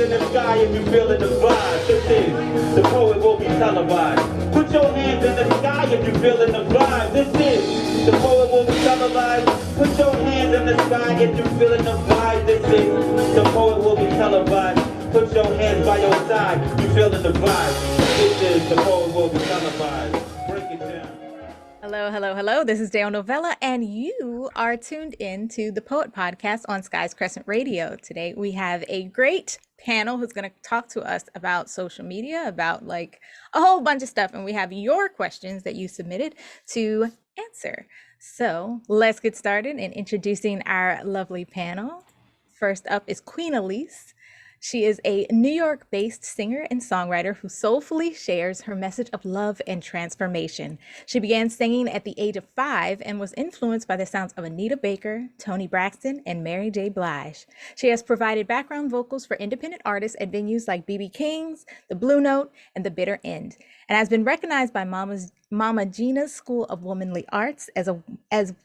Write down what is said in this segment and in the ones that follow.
in the sky if you're feeling the vibe. This is the poet will be televised. Put your hands in the sky if you're feeling the vibe. This is the poet will be televised. Put your hands in the sky if you're feeling the vibe. This is the poet will be televised. Put your hands by your side, you feeling the vibe. This is the poet will be televised. Break it down. Hello, hello, hello. This is Dale Novella, and you are tuned in to the Poet Podcast on Sky's Crescent Radio. Today, we have a great panel who's going to talk to us about social media, about like a whole bunch of stuff. And we have your questions that you submitted to answer. So let's get started in introducing our lovely panel. First up is Queen Elise. She is a New York-based singer and songwriter who soulfully shares her message of love and transformation. She began singing at the age of 5 and was influenced by the sounds of Anita Baker, Toni Braxton, and Mary J. Blige. She has provided background vocals for independent artists at venues like B.B. King's, The Blue Note, and The Bitter End, and has been recognized by Mama Gina's School of Womanly Arts as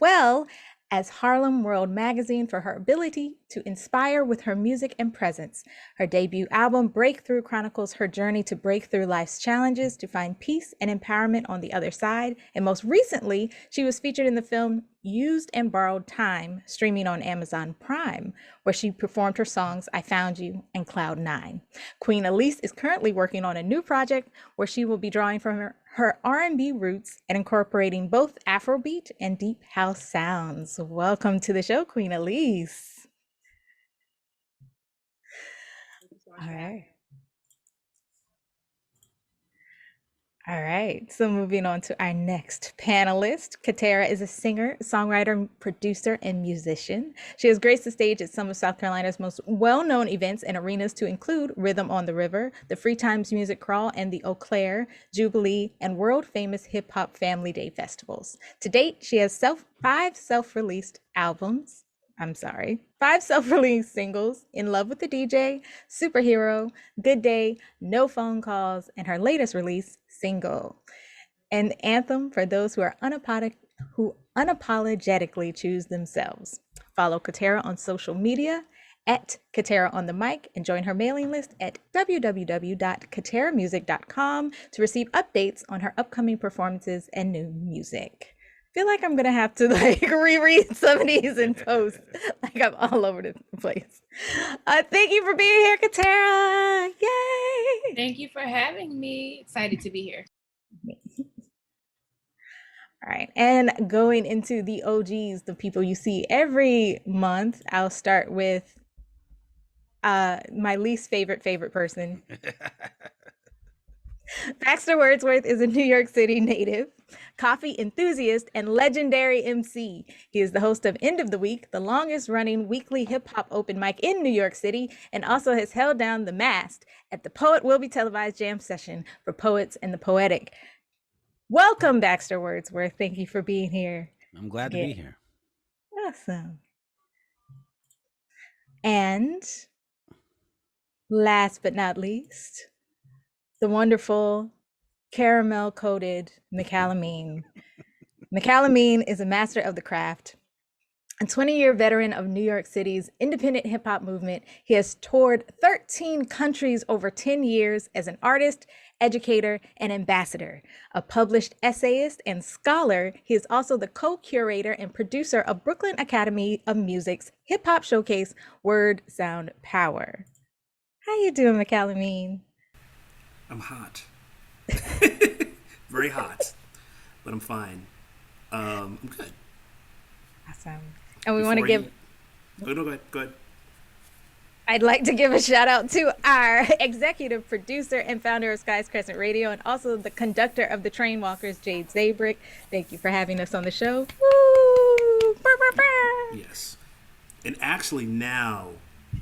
well as Harlem World Magazine for her ability to inspire with her music and presence. Her debut album, Breakthrough, chronicles her journey to break through life's challenges to find peace and empowerment on the other side. And most recently, she was featured in the film Used and Borrowed Time, streaming on Amazon Prime, where she performed her songs I Found You and Cloud 9. Queen Elise is currently working on a new project where she will be drawing from her R&B roots and incorporating both Afrobeat and deep house sounds. Welcome to the show, Queen Elise. All right, so moving on to our next panelist. Katera is a singer, songwriter, producer, and musician. She has graced the stage at some of South Carolina's most well-known events and arenas to include Rhythm on the River, the Freetimes Music Crawl, and the Eau Claire, Jubilee, and world-famous hip-hop Family Day festivals. To date, she has five self-released singles, In Love with the DJ, Superhero, Good Day, No Phone Calls, and her latest release, Single, an anthem for those who unapologetically choose themselves. Follow Katera on social media at Katera on the mic and join her mailing list at www.kateramusic.com to receive updates on her upcoming performances and new music. I feel like I'm gonna have to reread some of these in post, like I'm all over the place. Thank you for being here, Katera. Yay! Thank you for having me. Excited to be here. All right, and going into the OGs, the people you see every month, I'll start with my least favorite person. Baxter Wordsworth is a New York City native, coffee enthusiast, and legendary MC. He is the host of End of the Week, the longest running weekly hip hop open mic in New York City, and also has held down the mast at the Poet Will Be Televised Jam Session for Poets and the Poetic. Welcome, Baxter Wordsworth. Thank you for being here. I'm glad to be here. Awesome. And last but not least, the wonderful caramel-coated Mikal Amin. Mikal Amin is a master of the craft, a 20-year veteran of New York City's independent hip-hop movement. He has toured 13 countries over 10 years as an artist, educator, and ambassador. A published essayist and scholar, he is also the co-curator and producer of Brooklyn Academy of Music's hip-hop showcase, Word, Sound, Power. How you doing, Mikal Amin? I'm hot. Very hot, but I'm fine. I'm good. Awesome. And we want to give... Oh, no, go ahead. I'd like to give a shout out to our executive producer and founder of Sky's Crescent Radio, and also the conductor of the Train Walkers, Jade Zabrick. Thank you for having us on the show. Woo! Burr, burr, burr. Yes. And actually now,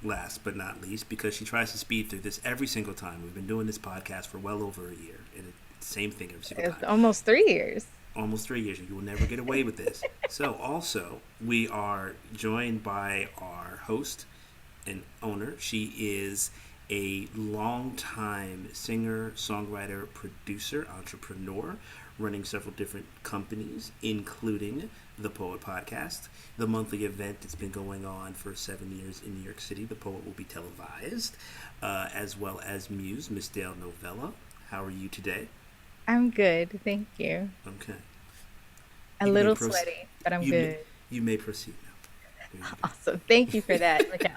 last but not least, because she tries to speed through this every single time. We've been doing this podcast for well over a year, and it's the same thing every single time. Almost 3 years. Almost 3 years, and you will never get away with this. So also, we are joined by our host and owner. She is a longtime singer, songwriter, producer, entrepreneur, running several different companies, including the Poet Podcast, the monthly event that's been going on for 7 years in New York City. The Poet will be televised, as well as Muse, Miss Dale Novella. How are you today? I'm good, thank you. Okay. A little sweaty, but I'm good. You may proceed now. Awesome. Thank you for that, Mikal.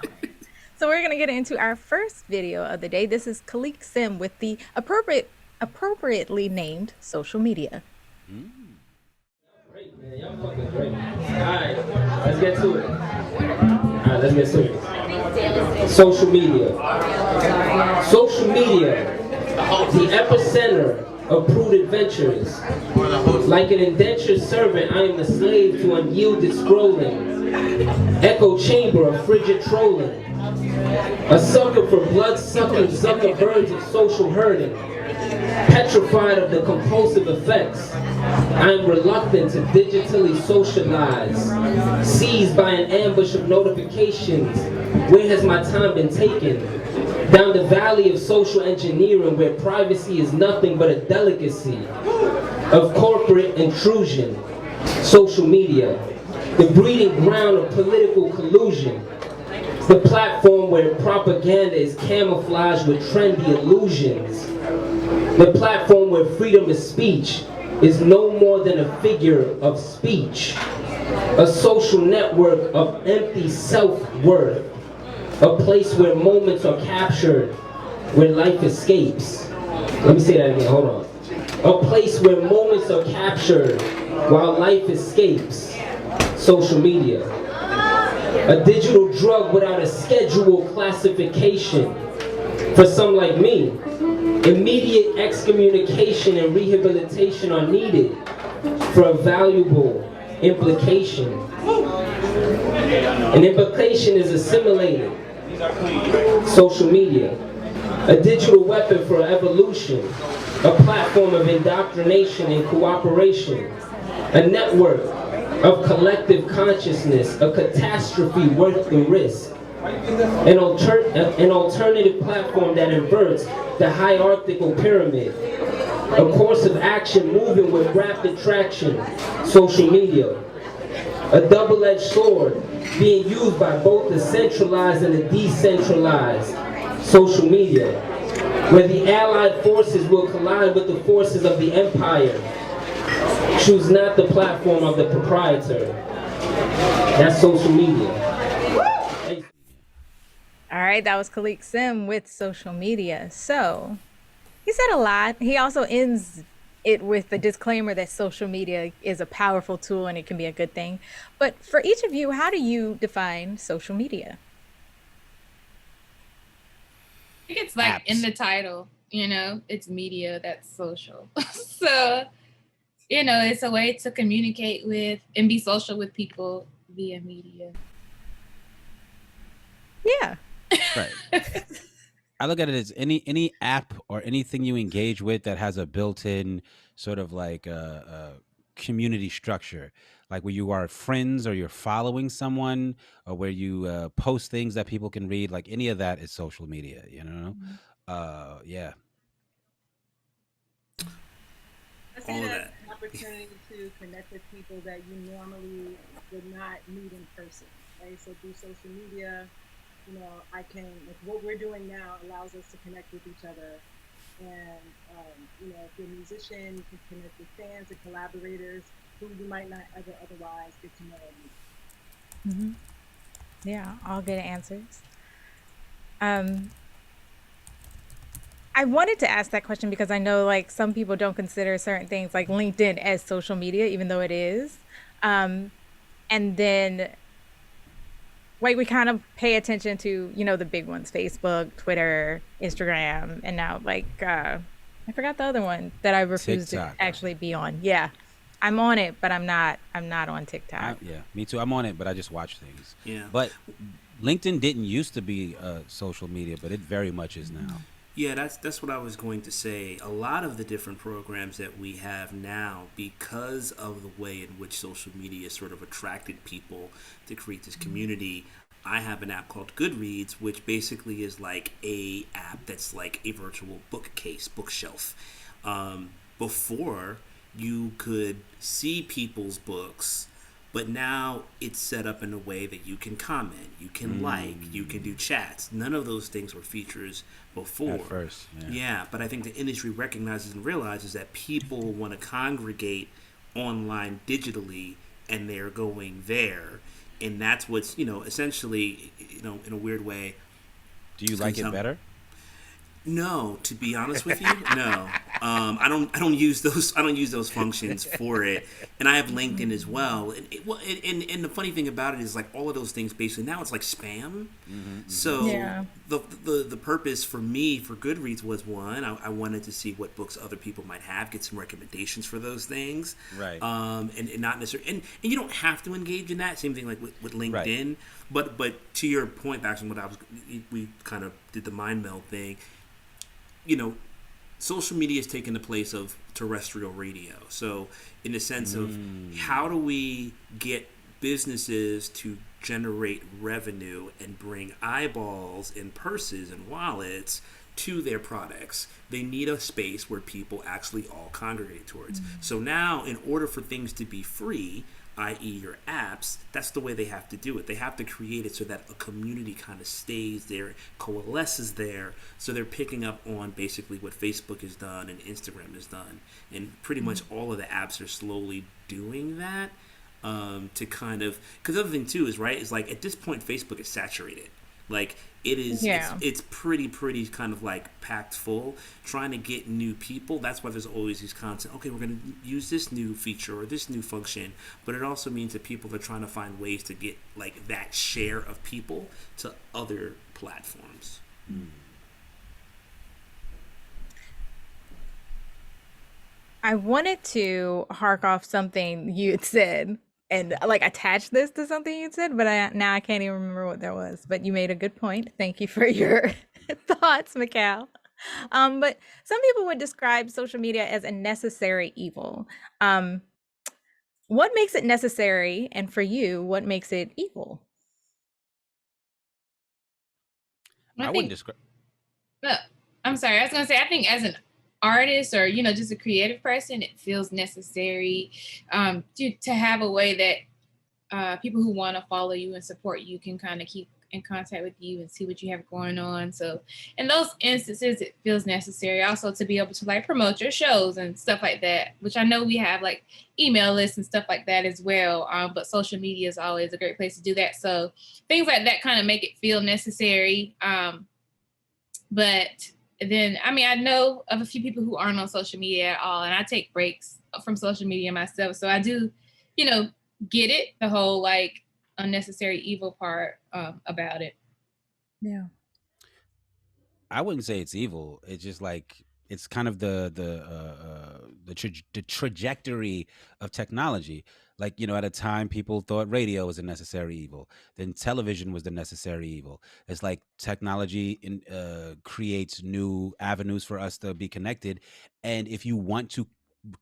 So we're going to get into our first video of the day. This is Khalik Sim with the appropriately named social media. Great, man. Y'all fucking great. All right, let's get to it. All right, let's get serious. Social media. Social media, the epicenter of prudent ventures. Like an indentured servant, I am the slave to unyielded scrolling. Echo chamber of frigid trolling. A sucker for blood-sucking Zuckerbirds of social herding. Petrified of the compulsive effects, I am reluctant to digitally socialize. Seized by an ambush of notifications, where has my time been taken? Down the valley of social engineering, where privacy is nothing but a delicacy of corporate intrusion. Social media, the breeding ground of political collusion. The platform where propaganda is camouflaged with trendy illusions. The platform where freedom of speech is no more than a figure of speech. A social network of empty self-worth. A place where moments are captured, where life escapes. Let me say that again, hold on. A place where moments are captured while life escapes. Social media. A digital drug without a scheduled classification. For some like me, immediate excommunication and rehabilitation are needed for a valuable implication. An implication is assimilated. Social media, a digital weapon for evolution, a platform of indoctrination and cooperation, a network of collective consciousness, a catastrophe worth the risk, an alternative platform that inverts the hierarchical pyramid, a course of action moving with rapid traction, social media, a double-edged sword being used by both the centralized and the decentralized, social media, where the allied forces will collide with the forces of the empire. Choose not the platform of the proprietor. That's social media. All right, that was Khalik Sim with social media. So he said a lot. He also ends it with the disclaimer that social media is a powerful tool and it can be a good thing. But for each of you, how do you define social media? I think it's like Apps. in the title, it's media that's social. So, it's a way to communicate with and be social with people via media. Yeah. Right. I look at it as any app or anything you engage with that has a built-in sort of like a community structure, like where you are friends or you're following someone or where you post things that people can read. Like any of that is social media, Yeah. I see All of that that. as an opportunity to connect with people that you normally would not meet in person, right? So through social media, I can, like what we're doing now allows us to connect with each other. And, if you're a musician, you can connect with fans and collaborators who you might not otherwise get to know. Mm-hmm. Yeah, all good answers. I wanted to ask that question because I know like some people don't consider certain things like LinkedIn as social media, even though it is. And then like we kind of pay attention to, the big ones, Facebook, Twitter, Instagram, and now like, I forgot the other one that I refuse TikTok. to actually be on. Yeah. I'm on it, but I'm not on TikTok. Yeah, me too. I'm on it, but I just watch things. Yeah. But LinkedIn didn't used to be social media, but it very much is now. Yeah, that's what I was going to say. A lot of the different programs that we have now, because of the way in which social media sort of attracted people to create this community, I have an app called Goodreads, which basically is like a app that's like a virtual bookshelf. Before, you could see people's books, but now it's set up in a way that you can comment, you can like, you can do chats. None of those things were features before. At first, yeah, but I think the industry recognizes and realizes that people want to congregate online digitally, and they're going there, and that's what's, essentially, in a weird way. Do you like it better? No, to be honest with you, no. I don't use those functions for it, and I have LinkedIn as well. And the funny thing about it is, like, all of those things basically now it's like spam. So the purpose for me for Goodreads was, one, I wanted to see what books other people might have, get some recommendations for those things, right? And not necessarily, and you don't have to engage in that. Same thing like with LinkedIn, right. But to your point, Baxter, we kind of did the mind meld thing. Social media has taken the place of terrestrial radio. So in the sense of how do we get businesses to generate revenue and bring eyeballs and purses and wallets to their products, they need a space where people actually all congregate towards. So now, in order for things to be free, i.e. your apps, that's the way they have to do it. They have to create it so that a community kind of stays there, coalesces there, so they're picking up on basically what Facebook has done and Instagram has done. And pretty much all of the apps are slowly doing that, to kind of, because the other thing too is, right, is like at this point Facebook is saturated. Like it is, it's pretty kind of like packed full. Trying to get new people. That's why there's always these content. Okay, we're going to use this new feature or this new function, but it also means that people are trying to find ways to get like that share of people to other platforms. I wanted to hark off something you had said and like attach this to something you said, but now I can't even remember what that was. But you made a good point. Thank you for your thoughts, Mikal. But some people would describe social media as a necessary evil. What makes it necessary? And for you, what makes it evil? I wouldn't describe. No, I'm sorry. I was going to say, I think as an artist or, just a creative person, it feels necessary to have a way that people who want to follow you and support you can kind of keep in contact with you and see what you have going on. So in those instances, it feels necessary also to be able to like promote your shows and stuff like that, which I know we have like email lists and stuff like that as well. But social media is always a great place to do that. So things like that kind of make it feel necessary. But then, I know of a few people who aren't on social media at all, and I take breaks from social media myself. So I do, get it, the whole like unnecessary evil part about it. Yeah. I wouldn't say it's evil. It's just like, it's kind of the trajectory of technology. Like, at a time people thought radio was a necessary evil. Then television was the necessary evil. It's like technology creates new avenues for us to be connected. And if you want to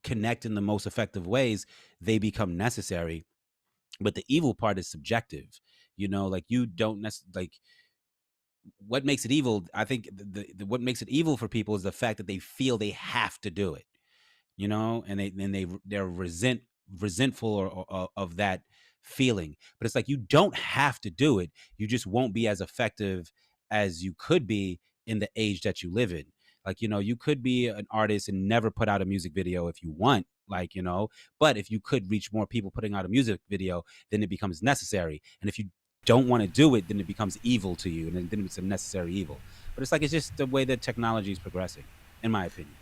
connect in the most effective ways, they become necessary. But the evil part is subjective. Like you don't necessarily, like, what makes it evil, I think what makes it evil for people is the fact that they feel they have to do it, and they're resentful or of that feeling. But it's like, you don't have to do it. You just won't be as effective as you could be in the age that you live in. Like, you could be an artist and never put out a music video if you want, like, but if you could reach more people putting out a music video, then it becomes necessary. And if you don't want to do it, then it becomes evil to you, and then it's a necessary evil. But it's like, it's just the way that technology is progressing, in my opinion.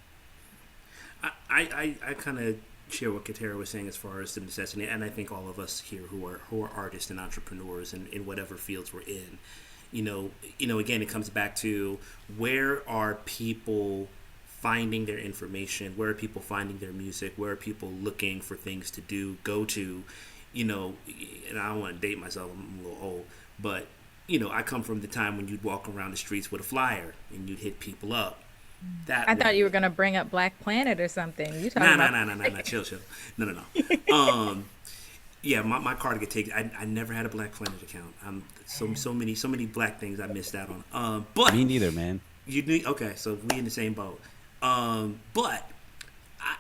I kind of share what Katera was saying as far as the necessity, and I think all of us here who are artists and entrepreneurs and in whatever fields we're in, again, it comes back to, where are people finding their information? Where are people finding their music? Where are people looking for things to do, go to? And I don't want to date myself, I'm a little old, but, I come from the time when you'd walk around the streets with a flyer and you'd hit people up. I thought you were going to bring up Black Planet or something. You talking about... No, chill. No. Yeah, my card get taken. I never had a Black Planet account. So many black things I missed out on. But me neither, man. You knew? Okay, so we in the same boat. But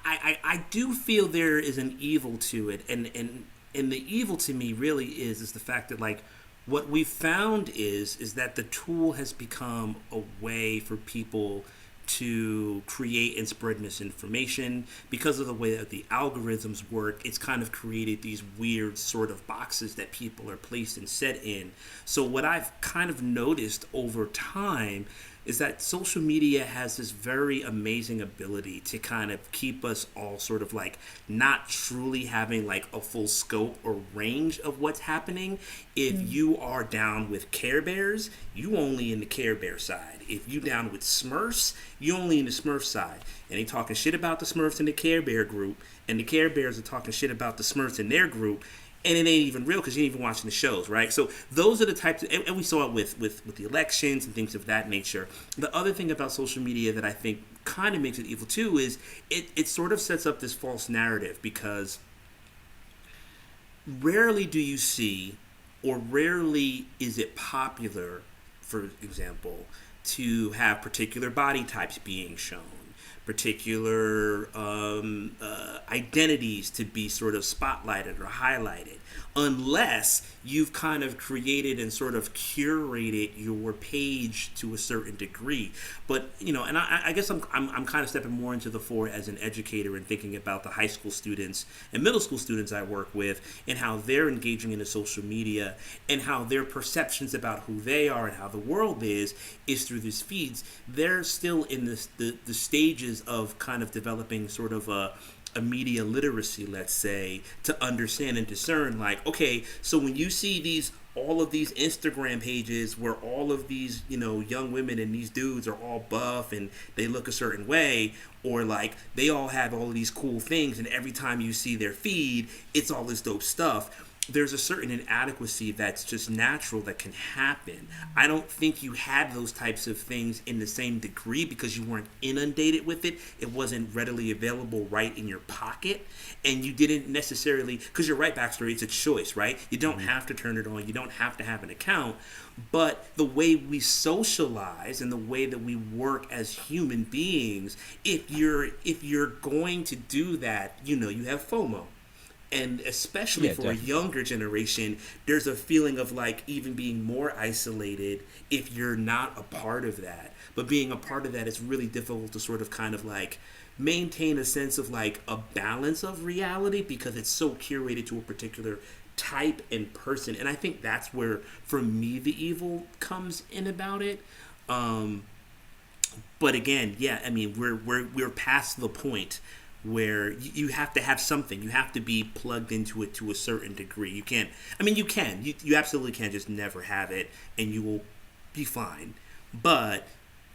I do feel there is an evil to it, and the evil to me really is the fact that like what we found is that the tool has become a way for people to create and spread misinformation. Because of the way that the algorithms work, it's kind of created these weird sort of boxes that people are placed and set in. So what I've kind of noticed over time is that social media has this very amazing ability to kind of keep us all sort of like not truly having like a full scope or range of what's happening. If you are down with Care Bears, you only in the Care Bear side. If you down with Smurfs, you only in the Smurf side. And they talking shit about the Smurfs in the Care Bear group, and the Care Bears are talking shit about the Smurfs in their group. And it ain't even real because you ain't even watching the shows, right? So those are the types of, and we saw it with the elections and things of that nature. The other thing about social media that I think kind of makes it evil too is it sort of sets up this false narrative, because rarely do you see, or rarely is it popular, for example, to have particular body types being shown, particular identities to be sort of spotlighted or highlighted, unless you've kind of created and sort of curated your page to a certain degree. But you know, and I guess I'm kind of stepping more into the fore as an educator and thinking about the high school students and middle school students I work with, and how they're engaging in the social media, and how their perceptions about who they are and how the world is through these feeds. They're still in the stages of kind of developing sort of a media literacy, let's say, to understand and discern, like, okay, so when you see all of these Instagram pages where all of these, you know, young women and these dudes are all buff and they look a certain way, or like they all have all of these cool things, and every time you see their feed, it's all this dope stuff. There's a certain inadequacy that's just natural that can happen. I don't think you had those types of things in the same degree because you weren't inundated with it. It wasn't readily available right in your pocket. And you didn't necessarily, because you're right, Baxter, it's a choice, right? You don't have to turn it on. You don't have to have an account. But the way we socialize and the way that we work as human beings, if you're going to do that, you know, you have FOMO. And especially for definitely. A younger generation, there's a feeling of like even being more isolated if you're not a part of that. But being a part of that is really difficult to sort of kind of like maintain a sense of like a balance of reality, because it's so curated to a particular type and person. And I think that's where, for me, the evil comes in about it. But again, yeah, I mean, we're past the point where you have to have something. You have to be plugged into it to a certain degree. You can't, I mean, you absolutely can just never have it and you will be fine. But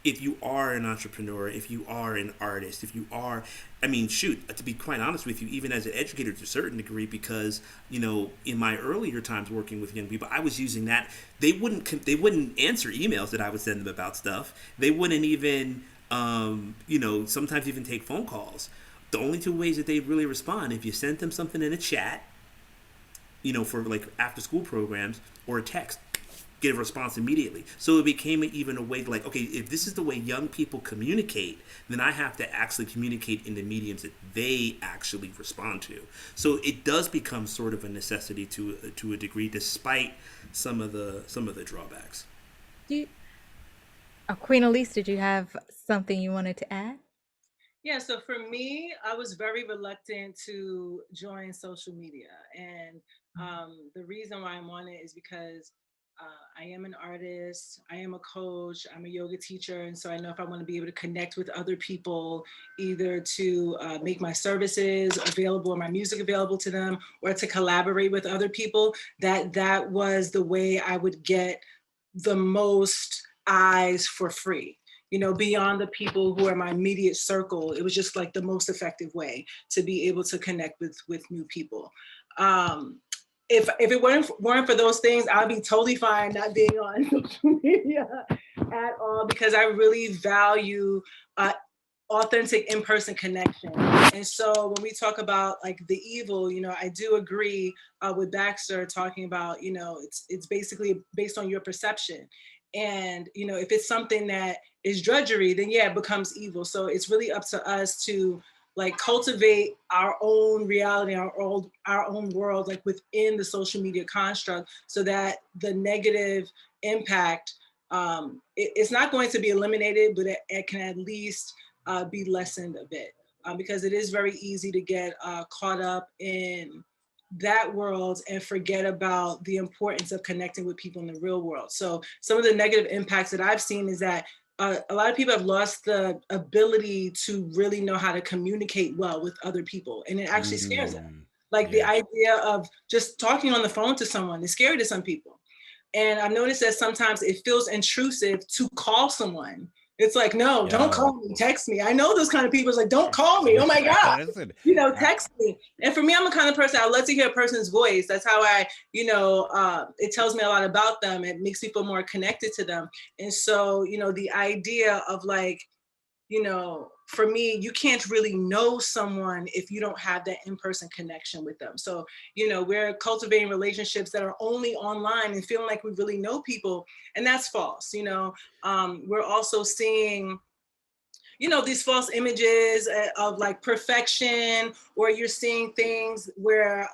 if you are an entrepreneur, if you are an artist, if you are, I mean, shoot, to be quite honest with you, even as an educator to a certain degree, because, you know, in my earlier times working with young people, I was using that. They wouldn't answer emails that I would send them about stuff. They wouldn't even, you know, sometimes even take phone calls. The only two ways that they really respond, if you sent them something in a chat, you know, for like after school programs, or a text, get a response immediately. So it became even a way to like, okay, if this is the way young people communicate, then I have to actually communicate in the mediums that they actually respond to. So it does become sort of a necessity to a degree, despite some of the drawbacks. Queen Elise, did you have something you wanted to add? Yeah, so for me, I was very reluctant to join social media. And the reason why I'm on it is because I am an artist, I am a coach, I'm a yoga teacher. And so I know if I want to be able to connect with other people, either to make my services available or my music available to them, or to collaborate with other people, that was the way I would get the most eyes for free. You know, beyond the people who are my immediate circle, it was just like the most effective way to be able to connect with new people. If it weren't for those things, I'd be totally fine not being on social media at all, because I really value authentic in-person connection. And so when we talk about like the evil, you know, I do agree with Baxter talking about, you know, it's basically based on your perception. And, you know, if it's something that is drudgery, then yeah, it becomes evil. So it's really up to us to like cultivate our own reality, our own world, like within the social media construct, so that the negative impact, it's not going to be eliminated, but it can at least be lessened a bit, because it is very easy to get caught up in that world and forget about the importance of connecting with people in the real world. So some of the negative impacts that I've seen is that a lot of people have lost the ability to really know how to communicate well with other people, and it actually scares them. Like the idea of just talking on the phone to someone is scary to some people. And I've noticed that sometimes it feels intrusive to call someone. It's like, no, don't call me, text me. I know those kind of people. It's like, don't call me. Oh my God, text me. And for me, I'm the kind of person, I love to hear a person's voice. That's how I, it tells me a lot about them. It makes me feel more connected to them. And so, the idea of like, for me, you can't really know someone if you don't have that in-person connection with them. So, we're cultivating relationships that are only online and feeling like we really know people, and that's false. We're also seeing, these false images of like perfection, or you're seeing things where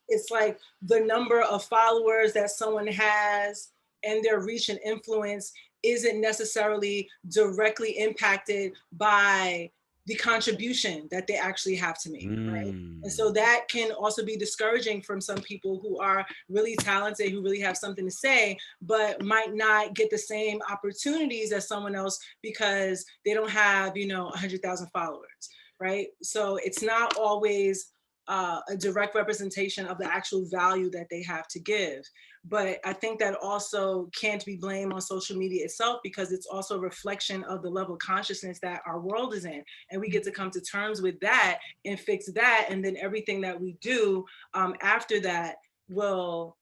it's like the number of followers that someone has and their reach and influence isn't necessarily directly impacted by the contribution that they actually have to make, right? And so that can also be discouraging from some people who are really talented, who really have something to say, but might not get the same opportunities as someone else because they don't have, 100,000 followers, right? So it's not always a direct representation of the actual value that they have to give. But I think that also can't be blamed on social media itself, because it's also a reflection of the level of consciousness that our world is in. And we get to come to terms with that and fix that. And then everything that we do after that will,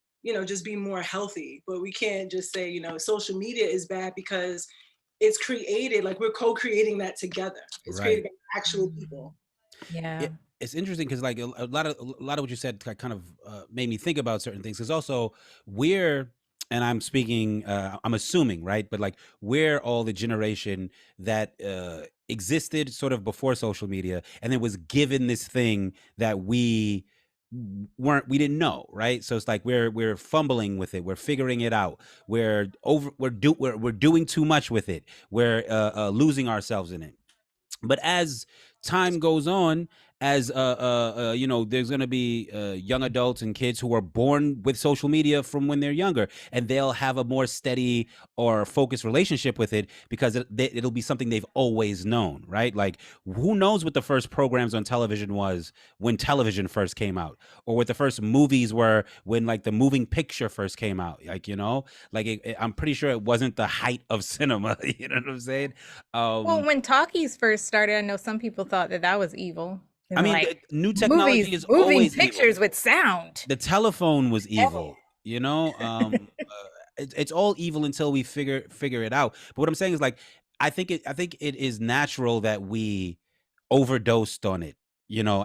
just be more healthy. But we can't just say, social media is bad because it's created, like we're co-creating that together. It's created by actual people. Yeah. It's interesting because like a lot of what you said kind of made me think about certain things. Because also and I'm speaking, I'm assuming, right? But like we're all the generation that existed sort of before social media, and then was given this thing that we didn't know, right? So it's like we're fumbling with it, we're figuring it out, we're doing too much with it, we're losing ourselves in it. But as time goes on, as there's going to be young adults and kids who are born with social media from when they're younger, and they'll have a more steady or focused relationship with it because it'll be something they've always known, right? Like, who knows what the first programs on television was when television first came out, or what the first movies were when like the moving picture first came out, like, I'm pretty sure it wasn't the height of cinema. You know what I'm saying? Well, when talkies first started, I know some people thought that was evil. I mean, like, new technology is moving always pictures evil. with sound. The telephone was evil, it's all evil until we figure it out. But what I'm saying is, like, I think it is natural that we overdosed on it,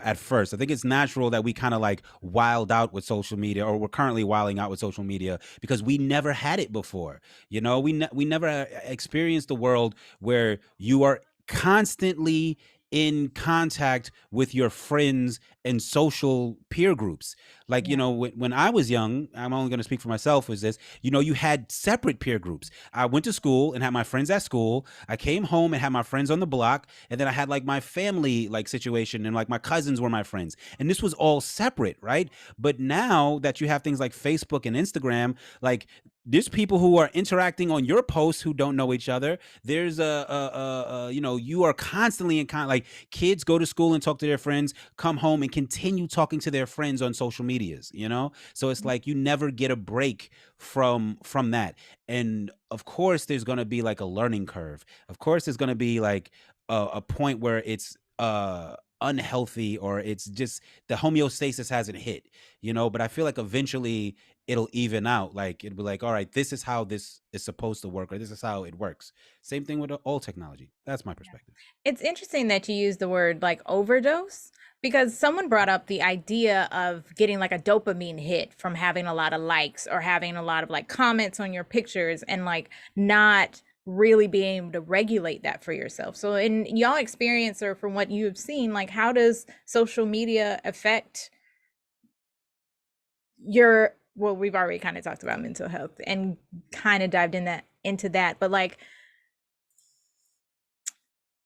at first. I think it's natural that we kind of like wild out with social media, or we're currently wilding out with social media because we never had it before. We never experienced the world where you are constantly in contact with your friends and social peer groups. Like, when I was young, I'm only going to speak for myself, was this, you had separate peer groups. I went to school and had my friends at school. I came home and had my friends on the block. And then I had like my family like situation, and like my cousins were my friends. And this was all separate, right? But now that you have things like Facebook and Instagram, like, there's people who are interacting on your posts who don't know each other. There's you are constantly in like, kids go to school and talk to their friends, come home and continue talking to their friends on social medias, so it's like you never get a break from that. And of course there's going to be like a learning curve. Of course there's going to be like a point where it's unhealthy, or it's just the homeostasis hasn't hit, but I feel like eventually it'll even out. Like, it'll be like, all right, this is how this is supposed to work, or this is how it works. Same thing with all technology. That's my perspective. It's interesting that you use the word like overdose, because someone brought up the idea of getting like a dopamine hit from having a lot of likes or having a lot of like comments on your pictures, and like not really being able to regulate that for yourself. So in y'all experience, or from what you have seen, like, how does social media affect your, well, we've already kind of talked about mental health and kind of dived into that, but like,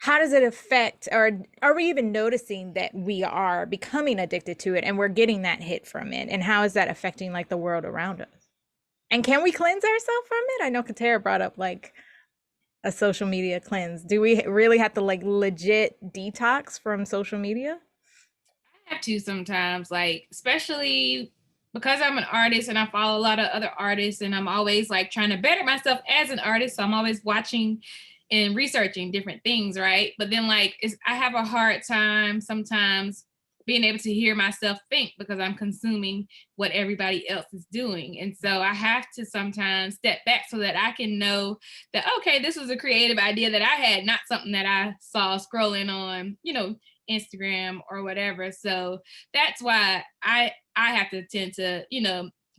how does it affect, or are we even noticing that we are becoming addicted to it and we're getting that hit from it? And how is that affecting like the world around us? And can we cleanse ourselves from it? I know Katera brought up like a social media cleanse. Do we really have to like legit detox from social media? I have to sometimes, like, especially because I'm an artist and I follow a lot of other artists, and I'm always like trying to better myself as an artist. So I'm always watching and researching different things, right? But then like I have a hard time sometimes being able to hear myself think because I'm consuming what everybody else is doing. And so I have to sometimes step back so that I can know that, okay, this was a creative idea that I had, not something that I saw scrolling on, Instagram or whatever. So that's why I have to tend to,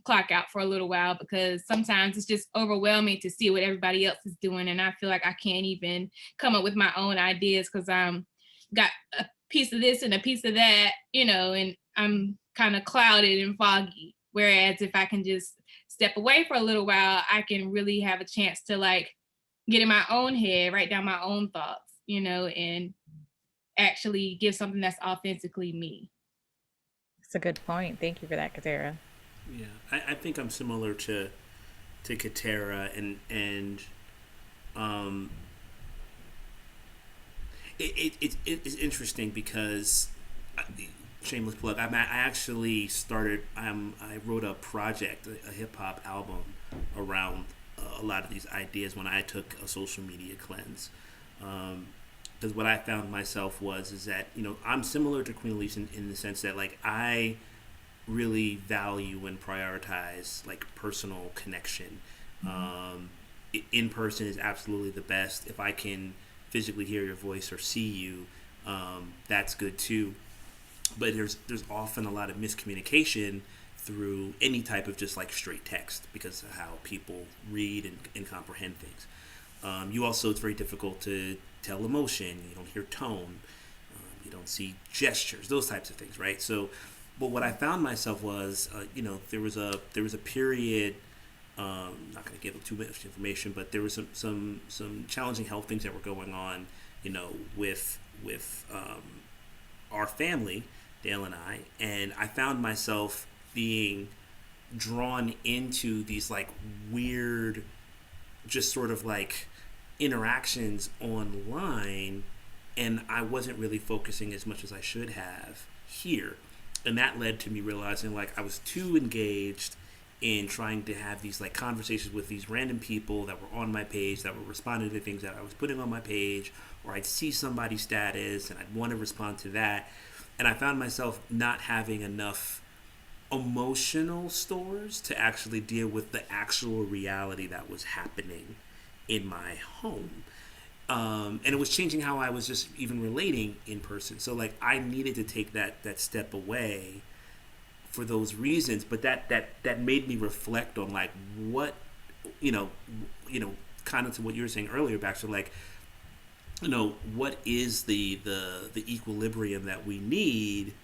clock out for a little while, because sometimes it's just overwhelming to see what everybody else is doing. And I feel like I can't even come up with my own ideas because I'm got a piece of this and a piece of that, and I'm kind of clouded and foggy. Whereas if I can just step away for a little while, I can really have a chance to like get in my own head, write down my own thoughts, and actually give something that's authentically me. That's a good point. Thank you for that, Katera. Yeah, I think I'm similar to Katera, and it's interesting because, shameless plug, I actually started, I wrote a project, a hip hop album around a lot of these ideas when I took a social media cleanse. Because what I found myself is that, I'm similar to Queen Elise in the sense that like I really value and prioritize like personal connection. In person is absolutely the best. If I can physically hear your voice or see you, that's good too. But there's often a lot of miscommunication through any type of just like straight text because of how people read and comprehend things. It's very difficult to tell emotion. You don't hear tone. You don't see gestures, those types of things, right? So, but what I found myself was, there was a period. Not going to give too much information, but there was some challenging health things that were going on, with our family, Dale and I, and I found myself being drawn into these like weird, just sort of like interactions online, and I wasn't really focusing as much as I should have here, and that led to me realizing like I was too engaged in trying to have these like conversations with these random people that were on my page, that were responding to things that I was putting on my page, or I'd see somebody's status and I'd want to respond to that. And I found myself not having enough emotional stores to actually deal with the actual reality that was happening in my home. And it was changing how I was just even relating in person. So like I needed to take that step away for those reasons, but that made me reflect on like what, kind of to what you were saying earlier, Baxter, like, what is the equilibrium that we need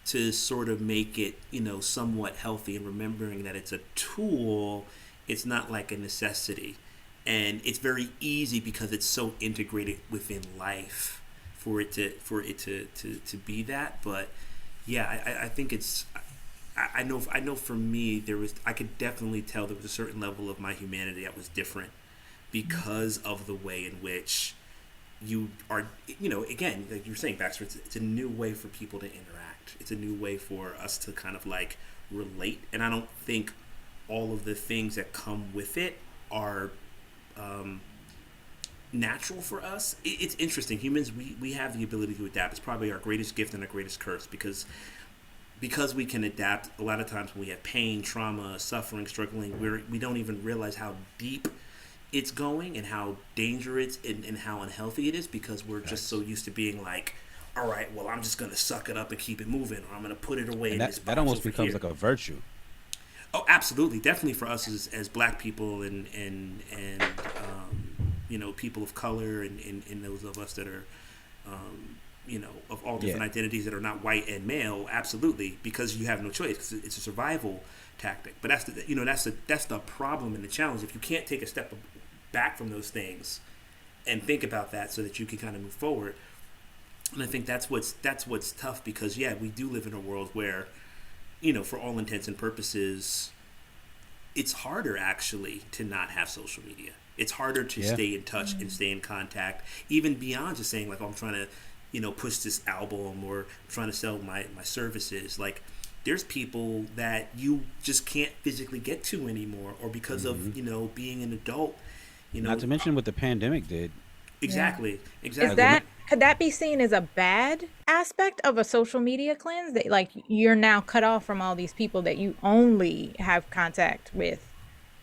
to sort of make it, somewhat healthy, and remembering that it's a tool, it's not like a necessity. And it's very easy because it's so integrated within life for it to be that. But yeah, I think it's, I know for me, I could definitely tell there was a certain level of my humanity that was different because of the way in which you are, again, like you're saying, Baxter, it's a new way for people to interact. It's a new way for us to kind of like relate. And I don't think all of the things that come with it are natural for us. It's interesting. Humans, we have the ability to adapt. It's probably our greatest gift and our greatest curse because we can adapt. A lot of times when we have pain, trauma, suffering, struggling, we don't even realize how deep it's going and how dangerous and how unhealthy it is, because we're just so used to being like, all right, well, I'm just going to suck it up and keep it moving, or I'm going to put it away. And that almost becomes like a virtue. Oh, absolutely. Definitely for us as Black people and people of color and those of us that are of all different identities that are not white and male, absolutely, because you have no choice. 'Cause it's a survival tactic. But that's the problem and the challenge. If you can't take a step back from those things and think about that so that you can kind of move forward. And I think that's what's tough, because we do live in a world where, for all intents and purposes, it's harder actually to not have social media. It's harder to stay in touch and stay in contact, even beyond just saying like, oh, I'm trying to, push this album, or I'm trying to sell my services. Like, there's people that you just can't physically get to anymore, or because of, being an adult, Not to mention what the pandemic did. Exactly. Could that be seen as a bad aspect of a social media cleanse? That like you're now cut off from all these people that you only have contact with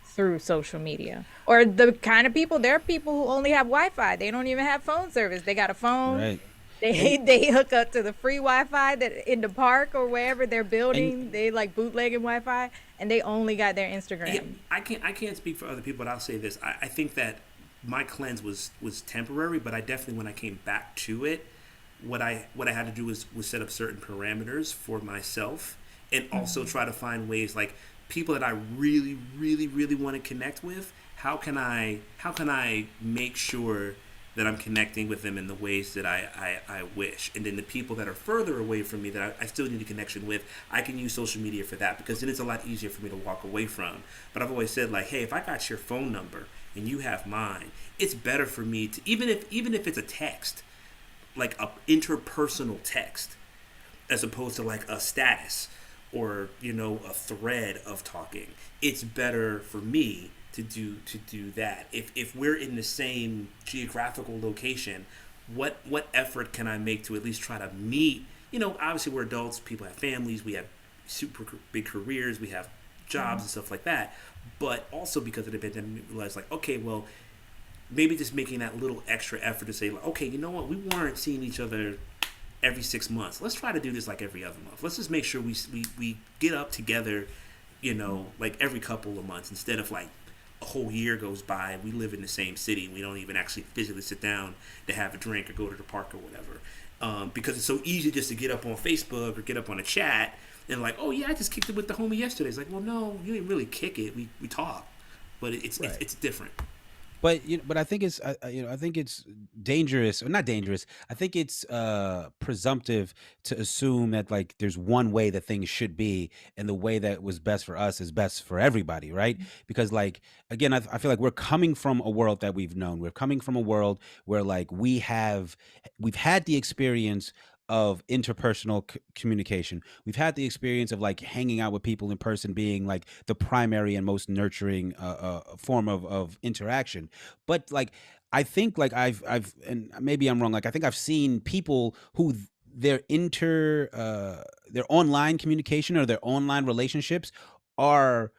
through social media, or the kind of people, there are people who only have Wi-Fi. They don't even have phone service. They got a phone. Right. They hook up to the free Wi-Fi that in the park or wherever they're building. They like bootlegging Wi-Fi, and they only got their Instagram. Yeah, I can't speak for other people, but I'll say this. I think that my cleanse was temporary, but I definitely, when I came back to it, what I had to do was set up certain parameters for myself, and also try to find ways, like people that I really, really, really want to connect with. How can I make sure that I'm connecting with them in the ways that I wish? And then the people that are further away from me that I still need a connection with, I can use social media for that, because then it's a lot easier for me to walk away from. But I've always said, like, hey, if I got your phone number and you have mine, it's better for me to, even if it's a text, like a interpersonal text, as opposed to like a status or a thread of talking. It's better for me to do that. If we're in the same geographical location, what effort can I make to at least try to meet? Obviously we're adults, people have families, we have super big careers, we have jobs and stuff like that. But also because of the pandemic, we realized like, okay, well, maybe just making that little extra effort to say, like, okay, you know what, we weren't seeing each other every 6 months. Let's try to do this like every other month. Let's just make sure we get up together, like every couple of months, instead of like a whole year goes by and we live in the same city and we don't even actually physically sit down to have a drink or go to the park or whatever. Because it's so easy just to get up on Facebook or get up on a chat and like, oh yeah, I just kicked it with the homie yesterday. It's like, well, no, you didn't really kick it. We talk, but it's different. But I think it's I think it's dangerous, or not dangerous. I think it's presumptive to assume that like there's one way that things should be, and the way that was best for us is best for everybody, right? Because like again, I feel like we're coming from a world that we've known. We're coming from a world where like we've had the experience of interpersonal communication. We've had the experience of like hanging out with people in person being like the primary and most nurturing form of interaction. But like, I think like I've and maybe I'm wrong, like I think I've seen people who their online communication or their online relationships are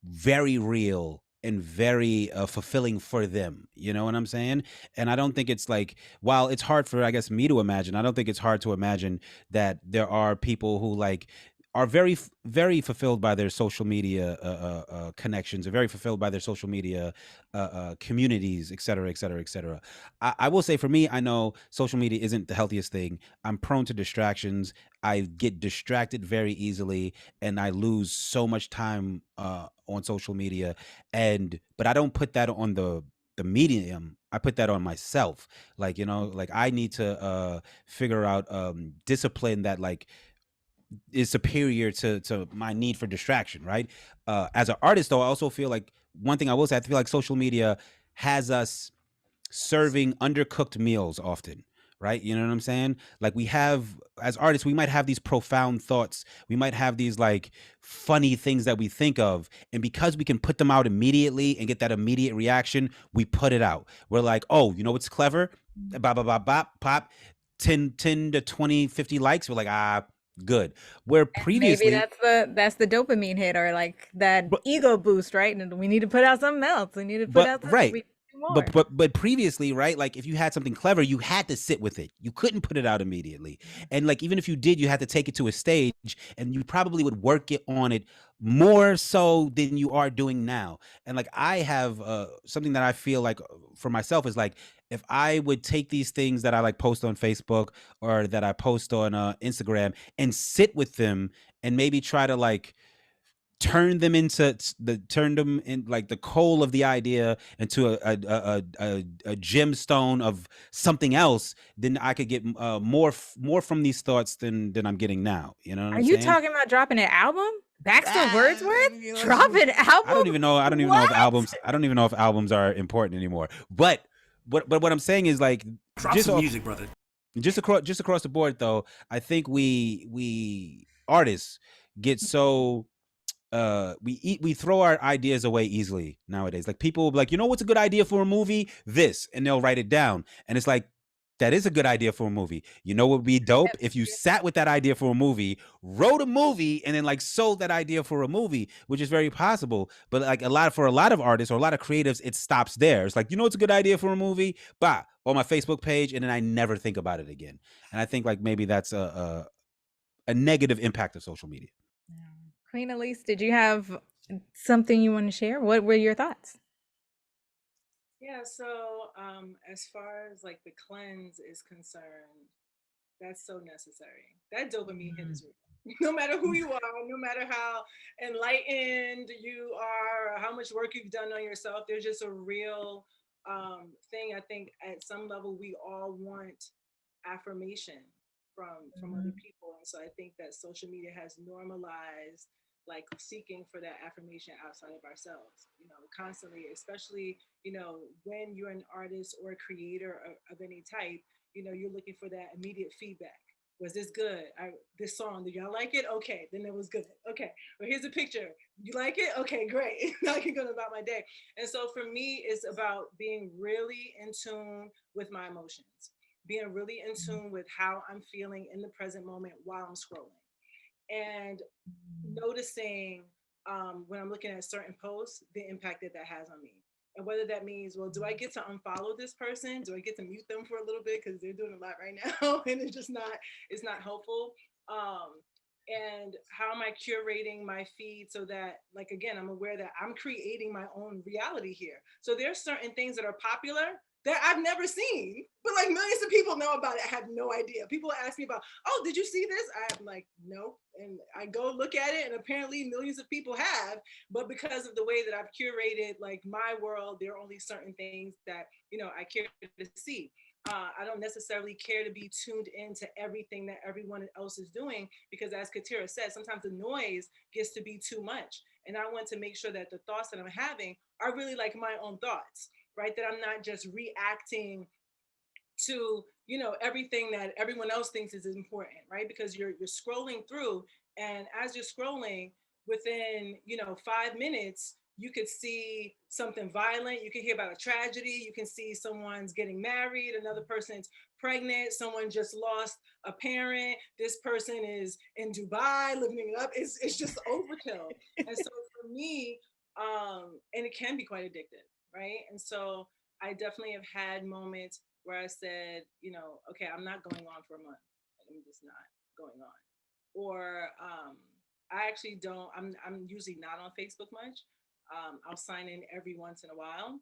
very real and very fulfilling for them. You know what I'm saying? And I don't think it's like, while it's hard for, I guess, me to imagine, I don't think it's hard to imagine that there are people who like are very, very fulfilled by their social media connections, are very fulfilled by their social media communities, et cetera, et cetera, et cetera. I will say for me, I know social media isn't the healthiest thing. I'm prone to distractions. I get distracted very easily, and I lose so much time on social media. But I don't put that on the medium. I put that on myself. Like, like I need to figure out discipline that like is superior to my need for distraction, right? As an artist, though, I also feel like one thing I will say, I feel like social media has us serving undercooked meals often, right? You know what I'm saying? Like we have, as artists, we might have these profound thoughts. We might have these like funny things that we think of. And because we can put them out immediately and get that immediate reaction, we put it out. We're like, oh, you know what's clever? Bop, bop, bop, bop, pop, 10 to 20, 50 likes. We're like, good. Where previously maybe that's the dopamine hit, or like that ego boost, right? And we need to put out something else. We need to put out something right. we More. But previously, right? Like if you had something clever, you had to sit with it. You couldn't put it out immediately. And like even if you did, you had to take it to a stage, and you probably would work it on it more so than you are doing now. And like I have something that I feel like for myself is like if I would take these things that I like post on Facebook or that I post on Instagram and sit with them and maybe try to like turn them in like the coal of the idea into a gemstone of something else, then I could get more from these thoughts than I'm getting now. You know what Are I'm you saying? talking about dropping an album? Baxter Wordsworth? you know, Drop an album? I don't even know if albums are important anymore. But what I'm saying is like Drop some music, brother. Just across the board though, I think we artists get so we throw our ideas away easily nowadays. Like people will be like, you know what's a good idea for a movie? This, and they'll write it down. And it's like, that is a good idea for a movie. You know what would be dope? If you sat with that idea for a movie, wrote a movie, and then like sold that idea for a movie, which is very possible. But like for a lot of artists or a lot of creatives, it stops there. It's like, you know what's a good idea for a movie? Bah, on my Facebook page, and then I never think about it again. And I think like maybe that's a negative impact of social media. Queen Elise, did you have something you want to share? What were your thoughts? Yeah, so as far as like the cleanse is concerned, that's so necessary. That dopamine hit is real. No matter who you are, no matter how enlightened you are, or how much work you've done on yourself, there's just a real thing. I think at some level we all want affirmation from other people, and so I think that social media has normalized like seeking for that affirmation outside of ourselves, you know, constantly, especially, you know, when you're an artist or a creator of any type, you know, you're looking for that immediate feedback. Was this good? This song, did y'all like it? Okay, then it was good. Okay, well, here's a picture. You like it? Okay, great. Now I can go about my day. And so for me, it's about being really in tune with my emotions, being really in tune with how I'm feeling in the present moment while I'm scrolling. And noticing when I'm looking at certain posts, the impact that has on me. And whether that means, well, do I get to unfollow this person? Do I get to mute them for a little bit? Because they're doing a lot right now and it's not helpful. And how am I curating my feed so that, like, again, I'm aware that I'm creating my own reality here. So there's certain things that are popular that I've never seen, but like millions of people know about it. I have no idea. People ask me about, oh, did you see this? I'm like, no. And I go look at it, and apparently millions of people have, but because of the way that I've curated like my world, there are only certain things that, you know, I care to see. I don't necessarily care to be tuned into everything that everyone else is doing, because as Katera said, sometimes the noise gets to be too much. And I want to make sure that the thoughts that I'm having are really like my own thoughts, right? That I'm not just reacting to, you know, everything that everyone else thinks is important, right? Because you're scrolling through, and as you're scrolling, within, you know, 5 minutes, you could see something violent, you can hear about a tragedy, you can see someone's getting married, another person's pregnant, someone just lost a parent, this person is in Dubai living it up. It's just overkill. And so for me, and it can be quite addictive, right? And so I definitely have had moments where I said, you know, okay, I'm not going on for a month. I'm just not going on. Or I actually don't, I'm usually not on Facebook much. I'll sign in every once in a while.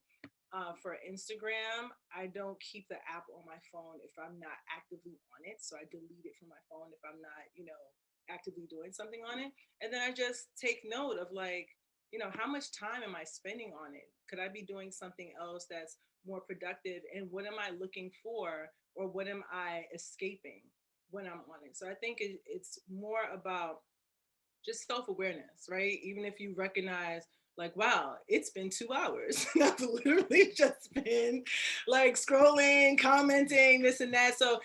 For Instagram, I don't keep the app on my phone if I'm not actively on it. So I delete it from my phone if I'm not, you know, actively doing something on it. And then I just take note of like, you know, how much time am I spending on it? Could I be doing something else that's more productive? And what am I looking for, or what am I escaping when I'm on it? So I think it's more about just self-awareness, right? Even if you recognize like, wow, it's been 2 hours. I've literally just been like scrolling, commenting, this and that. So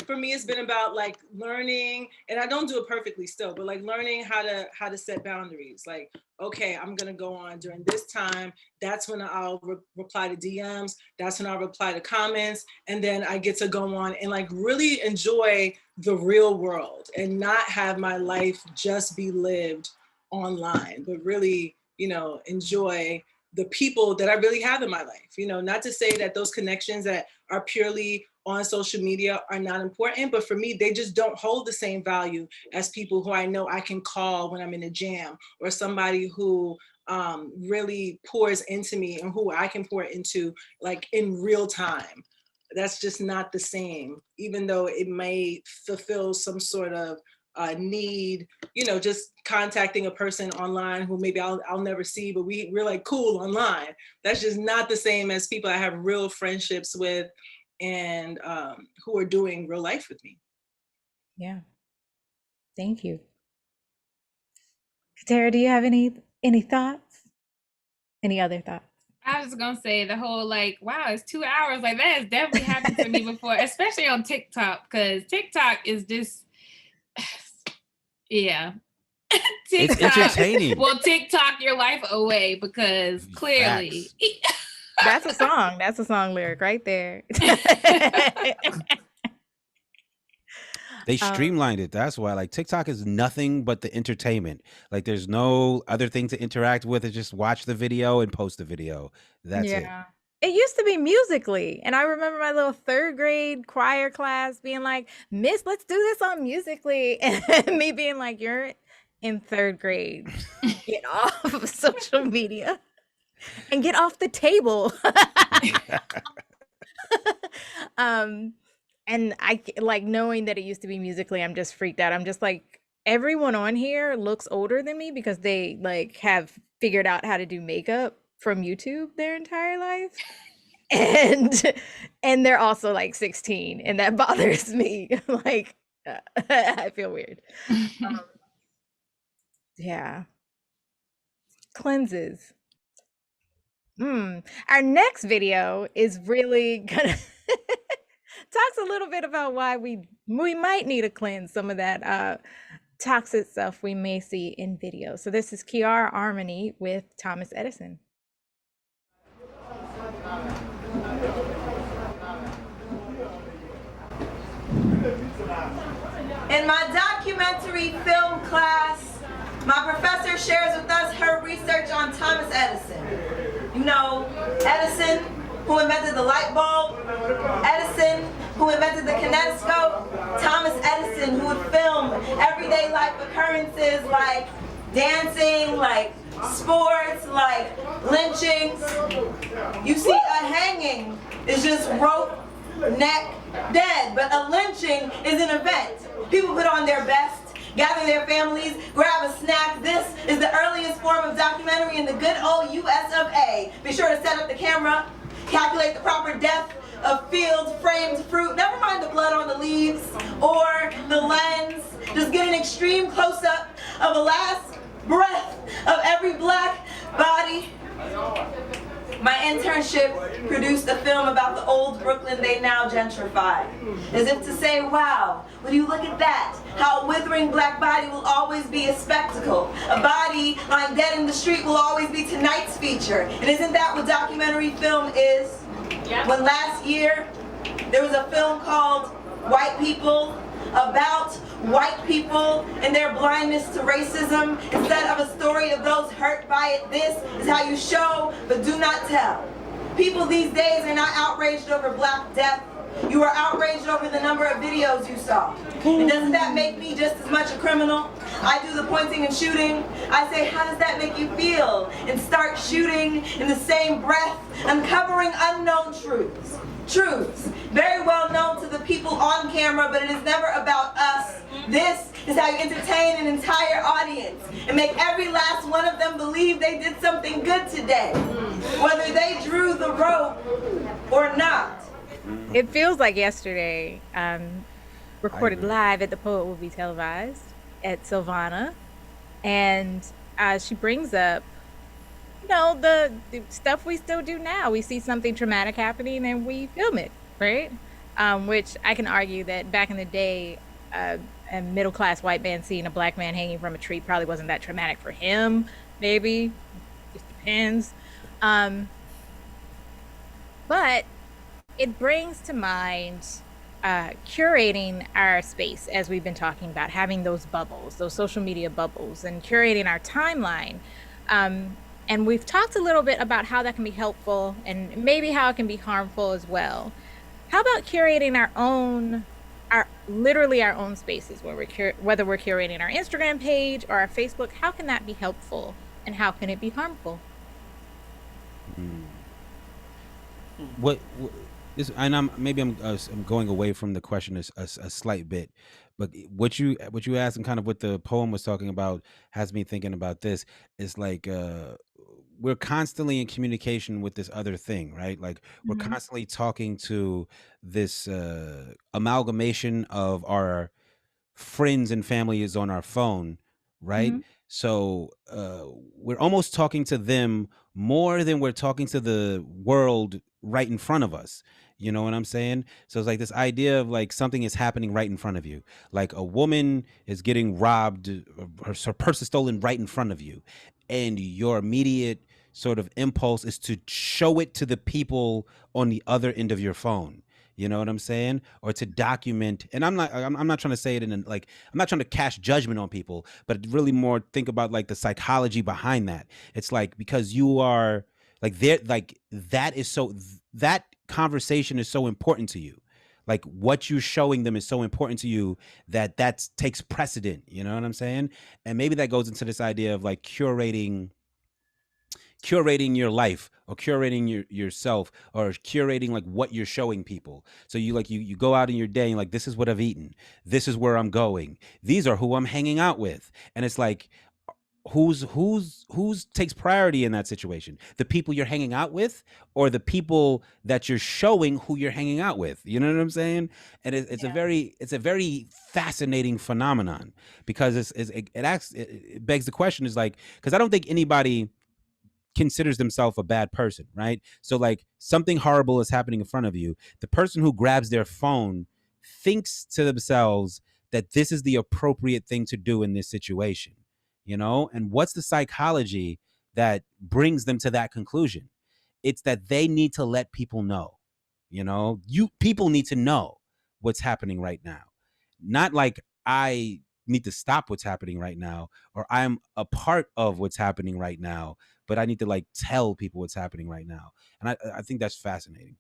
for me, it's been about like learning, and I don't do it perfectly still, but like learning how to set boundaries. Like, okay, I'm gonna go on during this time. That's when I'll reply to DMs. That's when I'll reply to comments. And then I get to go on and like really enjoy the real world and not have my life just be lived online, but really, you know, enjoy the people that I really have in my life. You know, not to say that those connections that are purely on social media are not important, but for me, they just don't hold the same value as people who I know I can call when I'm in a jam, or somebody who really pours into me and who I can pour into like in real time. That's just not the same, even though it may fulfill some sort of need, you know, just contacting a person online who maybe I'll never see, but we're like cool online. That's just not the same as people I have real friendships with and who are doing real life with me. Yeah. Thank you. Katera, do you have any thoughts? Any other thoughts? I was gonna say the whole like, wow, it's 2 hours. Like that has definitely happened to me before, especially on TikTok, because TikTok is just, yeah. It's entertaining. Well, TikTok your life away, because clearly. That's a song. That's a song lyric right there. They streamlined it. That's why, like, TikTok is nothing but the entertainment. Like, there's no other thing to interact with. It's just watch the video and post the video. That's it. It used to be Musically, and I remember my little 3rd grade choir class being like, "Miss, let's do this on Musically," and me being like, "You're in 3rd grade. Get off of social media and get off the table." And I like knowing that it used to be Musically, I'm just freaked out. I'm just like, everyone on here looks older than me because they like have figured out how to do makeup from YouTube their entire life. And they're also like 16, and that bothers me. Like, I feel weird. Yeah. Cleanses. Our next video is really gonna talks a little bit about why we might need to cleanse some of that toxic stuff we may see in videos. So this is Kearah Armonie with Thomas Edison. In my documentary film class, my professor shares with us her research on Thomas Edison. You know, Edison, who invented the light bulb, Edison, who invented the kinetoscope, Thomas Edison, who would film everyday life occurrences like dancing, like sports, like lynchings. You see, a hanging is just rope, neck, dead, but a lynching is an event. People put on their best, gather their families, grab a snack. This is the earliest form of documentary in the good old US of A. Be sure to set up the camera, calculate the proper depth of field-framed fruit, never mind the blood on the leaves or the lens. Just get an extreme close-up of the last breath of every black body. My internship produced a film about the old Brooklyn they now gentrify. As if to say, wow, will you look at that? How a withering black body will always be a spectacle. A body lying dead in the street will always be tonight's feature. And isn't that what documentary film is? When last year, there was a film called White People, about white people and their blindness to racism, instead of a story of those hurt by it. This is how you show but do not tell. People these days are not outraged over black death. You are outraged over the number of videos you saw. And doesn't that make me just as much a criminal? I do the pointing and shooting. I say, how does that make you feel? And start shooting in the same breath, uncovering unknown truths. Truths, very well known to the people on camera, but it is never about us. This is how you entertain an entire audience and make every last one of them believe they did something good today, whether they drew the rope or not. It feels like yesterday, recorded live at the Poet Will Be Televised at Silvana, and she brings up, you know, the stuff we still do now. We see something traumatic happening and we film it, right? Which I can argue that back in the day, a middle-class white man seeing a black man hanging from a tree probably wasn't that traumatic for him, maybe. It depends. But it brings to mind curating our space, as we've been talking about, having those bubbles, those social media bubbles, and curating our timeline. And we've talked a little bit about how that can be helpful and maybe how it can be harmful as well. How about curating literally our own spaces, where whether we're curating our Instagram page or our Facebook? How can that be helpful, and how can it be harmful? What is, and I'm going away from the question a slight bit, but what you asked and kind of what the poem was talking about has me thinking about this. It's like we're constantly in communication with this other thing, right? Like we're constantly talking to this amalgamation of our friends and family is on our phone, right? So we're almost talking to them more than we're talking to the world right in front of us. You know what I'm saying? So it's like this idea of like something is happening right in front of you. Like a woman is getting robbed, her purse is stolen right in front of you. And your immediate sort of impulse is to show it to the people on the other end of your phone. You know what I'm saying? Or to document. And I'm not trying to say it in like, I'm not trying to cast judgment on people, but really more think about like the psychology behind that. It's like, because you are like there, like that conversation is so important to you. Like what you're showing them is so important to you that takes precedent. You know what I'm saying? And maybe that goes into this idea of like curating your life, or curating yourself, or curating like what you're showing people. So you go out in your day and like, this is what I've eaten, this is where I'm going, these are who I'm hanging out with. And it's like, who's takes priority in that situation? The people you're hanging out with, or the people that you're showing who you're hanging out with? You know what I'm saying? And it's a very fascinating phenomenon, because it begs the question, is like, because I don't think anybody considers themselves a bad person, right? So like something horrible is happening in front of you. The person who grabs their phone thinks to themselves that this is the appropriate thing to do in this situation, you know? And what's the psychology that brings them to that conclusion? It's that they need to let people know, you know? People need to know what's happening right now. Not like I need to stop what's happening right now, or I'm a part of what's happening right now, but I need to like tell people what's happening right now. And I think that's fascinating.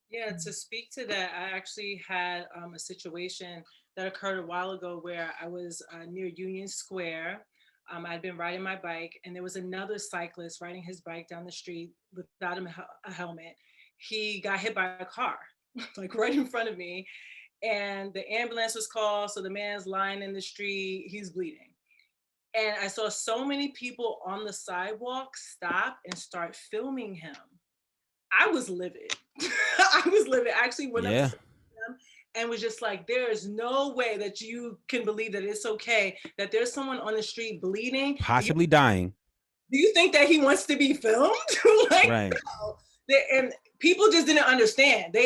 Yeah, to speak to that, I actually had a situation that occurred a while ago where I was near Union Square. I'd been riding my bike, and there was another cyclist riding his bike down the street without a helmet. He got hit by a car, like right in front of me. And the ambulance was called. So the man's lying in the street, he's bleeding. And I saw so many people on the sidewalk stop and start filming him. I was livid. I was livid. I actually went up to him and was just like, there is no way that you can believe that it's okay that there's someone on the street bleeding, possibly dying. Do you think that he wants to be filmed? Like, right. No. And people just didn't understand.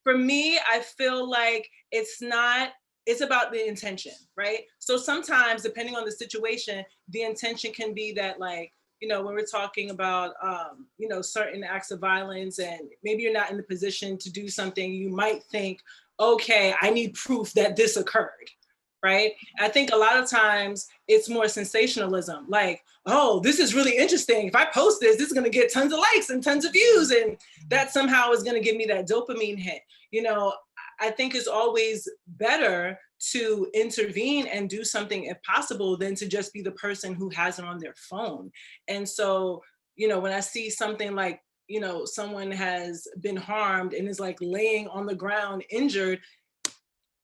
For me, I feel like it's about the intention, right? So sometimes, depending on the situation, the intention can be that, like, you know, when we're talking about, you know, certain acts of violence, and maybe you're not in the position to do something, you might think, okay, I need proof that this occurred, right? I think a lot of times it's more sensationalism, like, oh, this is really interesting. If I post this is gonna get tons of likes and tons of views, and that somehow is gonna give me that dopamine hit. You know, I think it's always better to intervene and do something if possible than to just be the person who has it on their phone. And so, you know, when I see something like, you know, someone has been harmed and is like laying on the ground injured,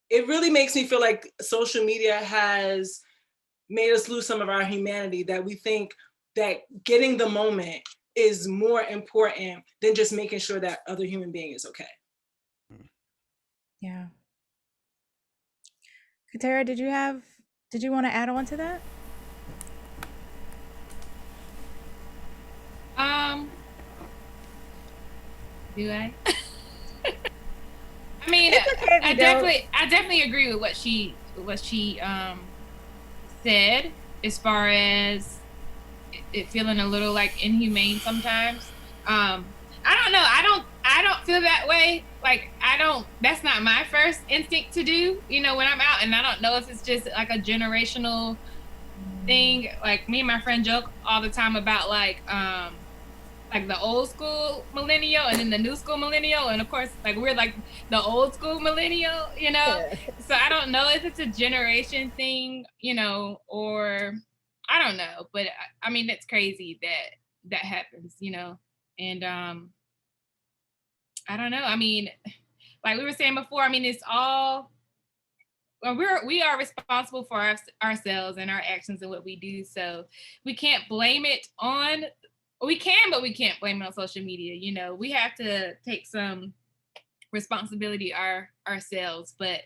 it really makes me feel like social media has made us lose some of our humanity, that we think that getting the moment is more important than just making sure that other human being is okay. Yeah. Katera, did you want to add on to that? Do I? I mean, okay I definitely agree with what she said, as far as it feeling a little like inhumane sometimes. I don't know. I don't feel that way. Like, that's not my first instinct to do, you know, when I'm out. And I don't know if it's just like a generational thing. Like me and my friend joke all the time about like the old school millennial and then the new school millennial, and of course like we're like the old school millennial, you know. So I don't know if it's a generation thing, you know, or I don't know, but I mean it's crazy that happens, you know. And I don't know, I mean, like we were saying before, I mean it's all, well, we are responsible for ourselves and our actions and what we do, so we can't blame it on, we can, but we can't blame it on social media. You know, we have to take some responsibility ourselves. But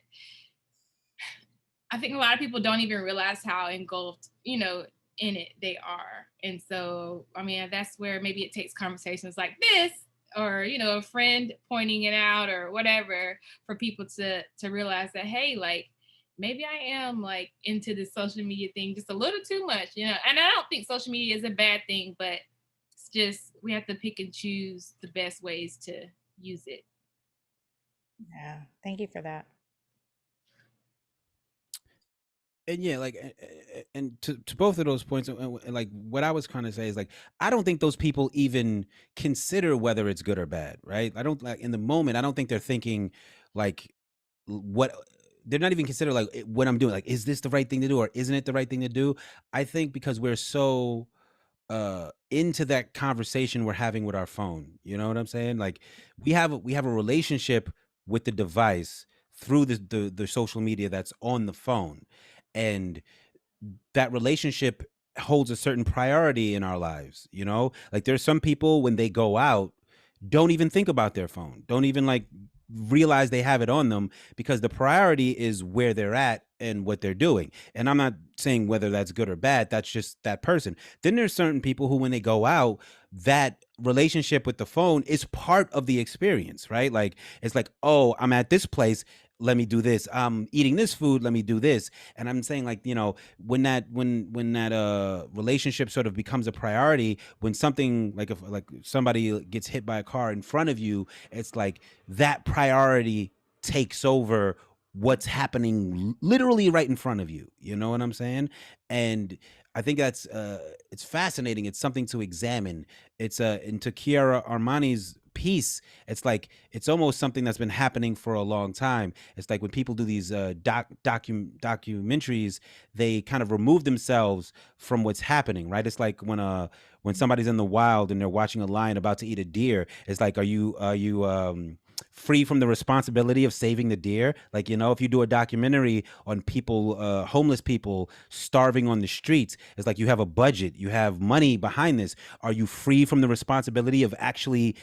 I think a lot of people don't even realize how engulfed, you know, in it they are. And so, I mean, that's where maybe it takes conversations like this, or, you know, a friend pointing it out or whatever, for people to realize that, hey, like, maybe I am like into this social media thing just a little too much, you know. And I don't think social media is a bad thing, but just we have to pick and choose the best ways to use it. Yeah, thank you for that. And yeah, like, and to both of those points, and like what I was trying to say is like, I don't think those people even consider whether it's good or bad, right? I don't, like, in the moment, I don't think they're thinking like what, they're not even consider like what I'm doing, like, is this the right thing to do or isn't it the right thing to do? I think because we're so into that conversation we're having with our phone, you know what I'm saying? Like we have a relationship with the device through the social media that's on the phone, and that relationship holds a certain priority in our lives, you know. Like there's some people when they go out don't even think about their phone, don't even like realize they have it on them, because the priority is where they're at and what they're doing. And I'm not saying whether that's good or bad, that's just that person. Then there's certain people who when they go out, that relationship with the phone is part of the experience, right? Like it's like, oh, I'm at this place, let me do this. I'm eating this food, let me do this. And I'm saying, like, you know, when that relationship sort of becomes a priority, when something like, if like somebody gets hit by a car in front of you, it's like that priority takes over what's happening literally right in front of you. You know what I'm saying? And I think that's it's fascinating. It's something to examine. It's into Kearah Armonie's piece, it's like it's almost something that's been happening for a long time. It's like when people do these documentaries, they kind of remove themselves from what's happening, right? It's like when somebody's in the wild and they're watching a lion about to eat a deer. It's like, are you free from the responsibility of saving the deer? Like, you know, if you do a documentary on people, homeless people starving on the streets, it's like you have a budget, you have money behind this. Are you free from the responsibility of actually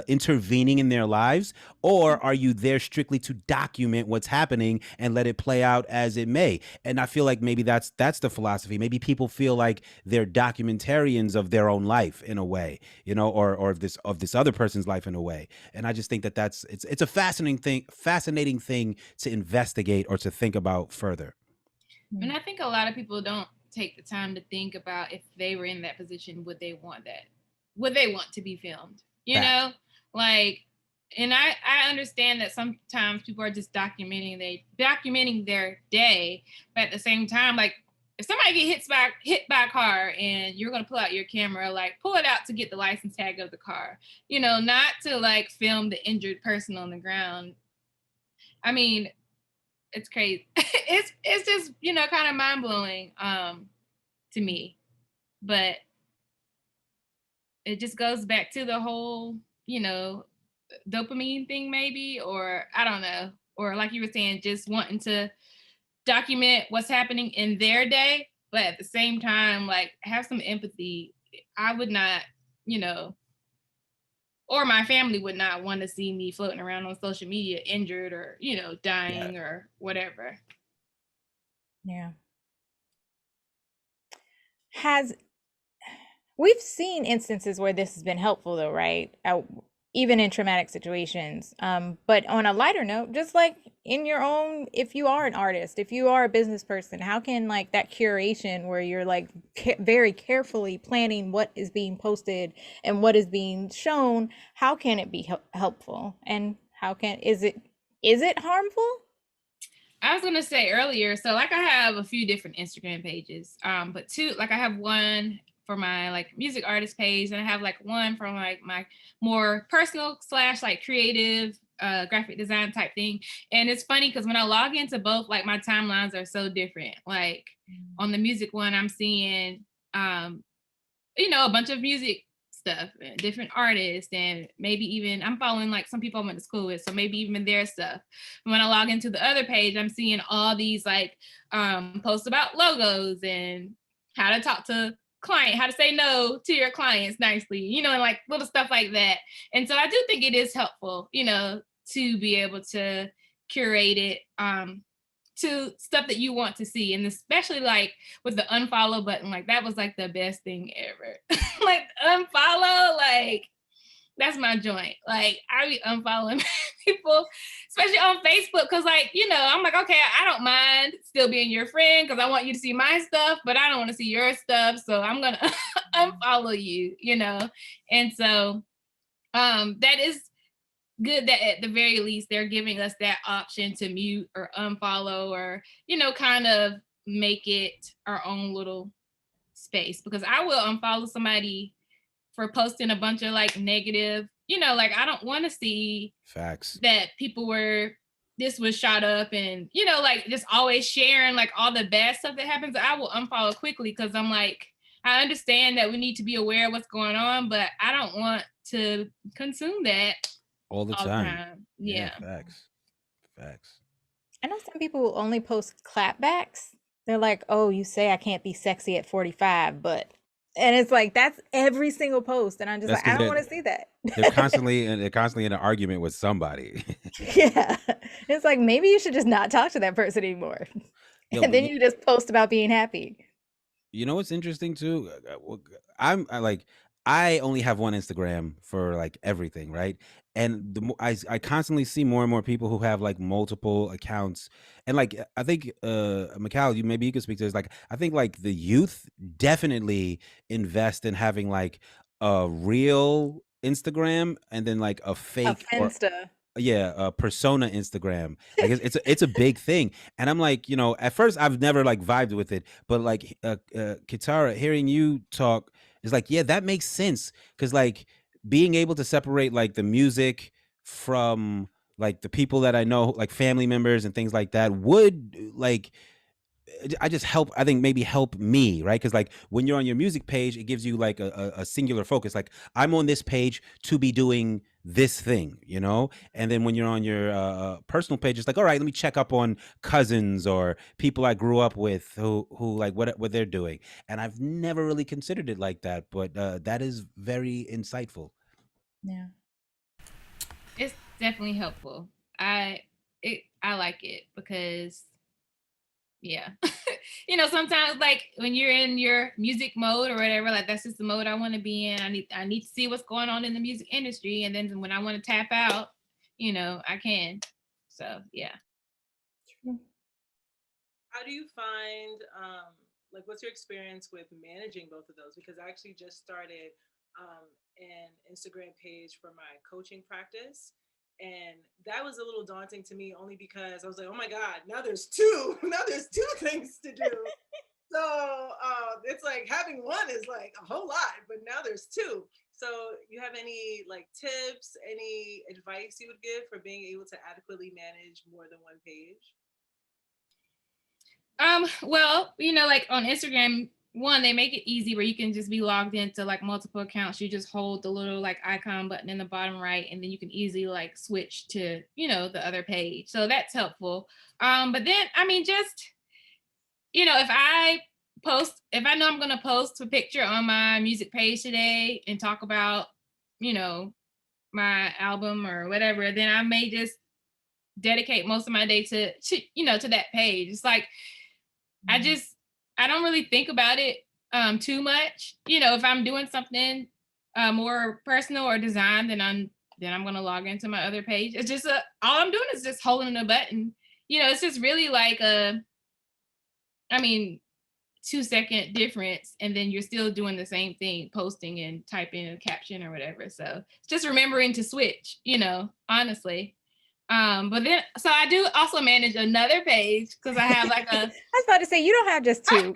intervening in their lives, or are you there strictly to document what's happening and let it play out as it may? And I feel like maybe that's the philosophy. Maybe people feel like they're documentarians of their own life in a way, you know, or of this other person's life in a way. And I just think that it's a fascinating thing to investigate or to think about further. And I think a lot of people don't take the time to think about if they were in that position, would they want to be filmed? You know, like, and I understand that sometimes people are just documenting their day, but at the same time, like, if somebody get hit by a car and you're gonna pull out your camera, like, pull it out to get the license tag of the car, you know, not to like film the injured person on the ground. I mean, it's crazy. it's just, you know, kind of mind blowing to me, but it just goes back to the whole, you know, dopamine thing maybe, or I don't know, or like you were saying, just wanting to document what's happening in their day, but at the same time, like, have some empathy. I would not, you know, or my family would not want to see me floating around on social media injured or, you know, dying or whatever. Yeah. We've seen instances where this has been helpful though, right? Even in traumatic situations. But on a lighter note, just like in your own, if you are an artist, if you are a business person, how can like that curation where you're like very carefully planning what is being posted and what is being shown, how can it be helpful? And is it harmful? I was gonna say earlier, so like I have a few different Instagram pages, but two, like I have one for my like music artist page, and I have like one for like my more personal / like creative graphic design type thing. And it's funny because when I log into both, like my timelines are so different. Like on the music one, I'm seeing a bunch of music stuff and different artists, and maybe even I'm following like some people I went to school with, so maybe even their stuff. And when I log into the other page, I'm seeing all these like posts about logos and how to talk to client, how to say no to your clients nicely, and like little stuff like that. And so I do think it is helpful, to be able to curate it to stuff that you want to see. And especially like with the unfollow button, like that was like the best thing ever. Like unfollow, like that's my joint. Like I be unfollowing people, especially on Facebook, because like, I'm like, okay, I don't mind still being your friend because I want you to see my stuff, but I don't want to see your stuff. So I'm gonna unfollow you, And so that is good that at the very least they're giving us that option to mute or unfollow or kind of make it our own little space, because I will unfollow somebody for posting a bunch of like negative, like I don't want to see facts that people this was shot up and like just always sharing like all the bad stuff that happens. I will unfollow quickly because I'm like, I understand that we need to be aware of what's going on, but I don't want to consume that all the time. Yeah. Facts. I know some people will only post clapbacks. They're like, oh, you say I can't be sexy at 45, but, and it's like, that's every single post. And I'm just like, I don't want to see that. They're constantly in an argument with somebody. Yeah. It's like, maybe you should just not talk to that person anymore. And then you just post about being happy. You know what's interesting too? I only have one Instagram for like everything, right? And I constantly see more and more people who have like multiple accounts, and like I think Mikal, maybe you could speak to this. Like I think like the youth definitely invest in having like a real Instagram and then like a fake a Finsta. Persona Instagram. Like it's a big thing. And I'm like, at first I've never like vibed with it, but like Katera, hearing you talk is like, yeah, that makes sense. Cause like being able to separate like the music from like the people that I know, like family members and things like that would like, I think maybe help me, right? Because like when you're on your music page, it gives you like a singular focus. Like I'm on this page to be doing this thing, and then when you're on your personal page, it's like, all right, let me check up on cousins or people I grew up with who like what they're doing. And I've never really considered it like that, but that is very insightful. Yeah, it's definitely helpful. I like it because sometimes like when you're in your music mode or whatever, like that's just the mode I want to be in. I need to see what's going on in the music industry, and then when I want to tap out, I can. So yeah. How do you find like what's your experience with managing both of those? Because I actually just started an Instagram page for my coaching practice. And that was a little daunting to me only because I was like, oh my God, now there's two things to do. So it's like having one is like a whole lot, but now there's two. So you have any like tips, any advice you would give for being able to adequately manage more than one page? Well, like on Instagram, one, they make it easy where you can just be logged into like multiple accounts. You just hold the little like icon button in the bottom right, and then you can easily like switch to, the other page. So that's helpful. But then, I mean, just, if I know I'm going to post a picture on my music page today and talk about, my album or whatever, then I may just dedicate most of my day to that page. It's like, I don't really think about it too much. If I'm doing something more personal or design, then I'm gonna log into my other page. It's just all I'm doing is just holding a button. It's just really like 2-second difference, and then you're still doing the same thing, posting and typing a caption or whatever. So it's just remembering to switch, honestly. But then, so I do also manage another page because I have like a I was about to say, you don't have just two.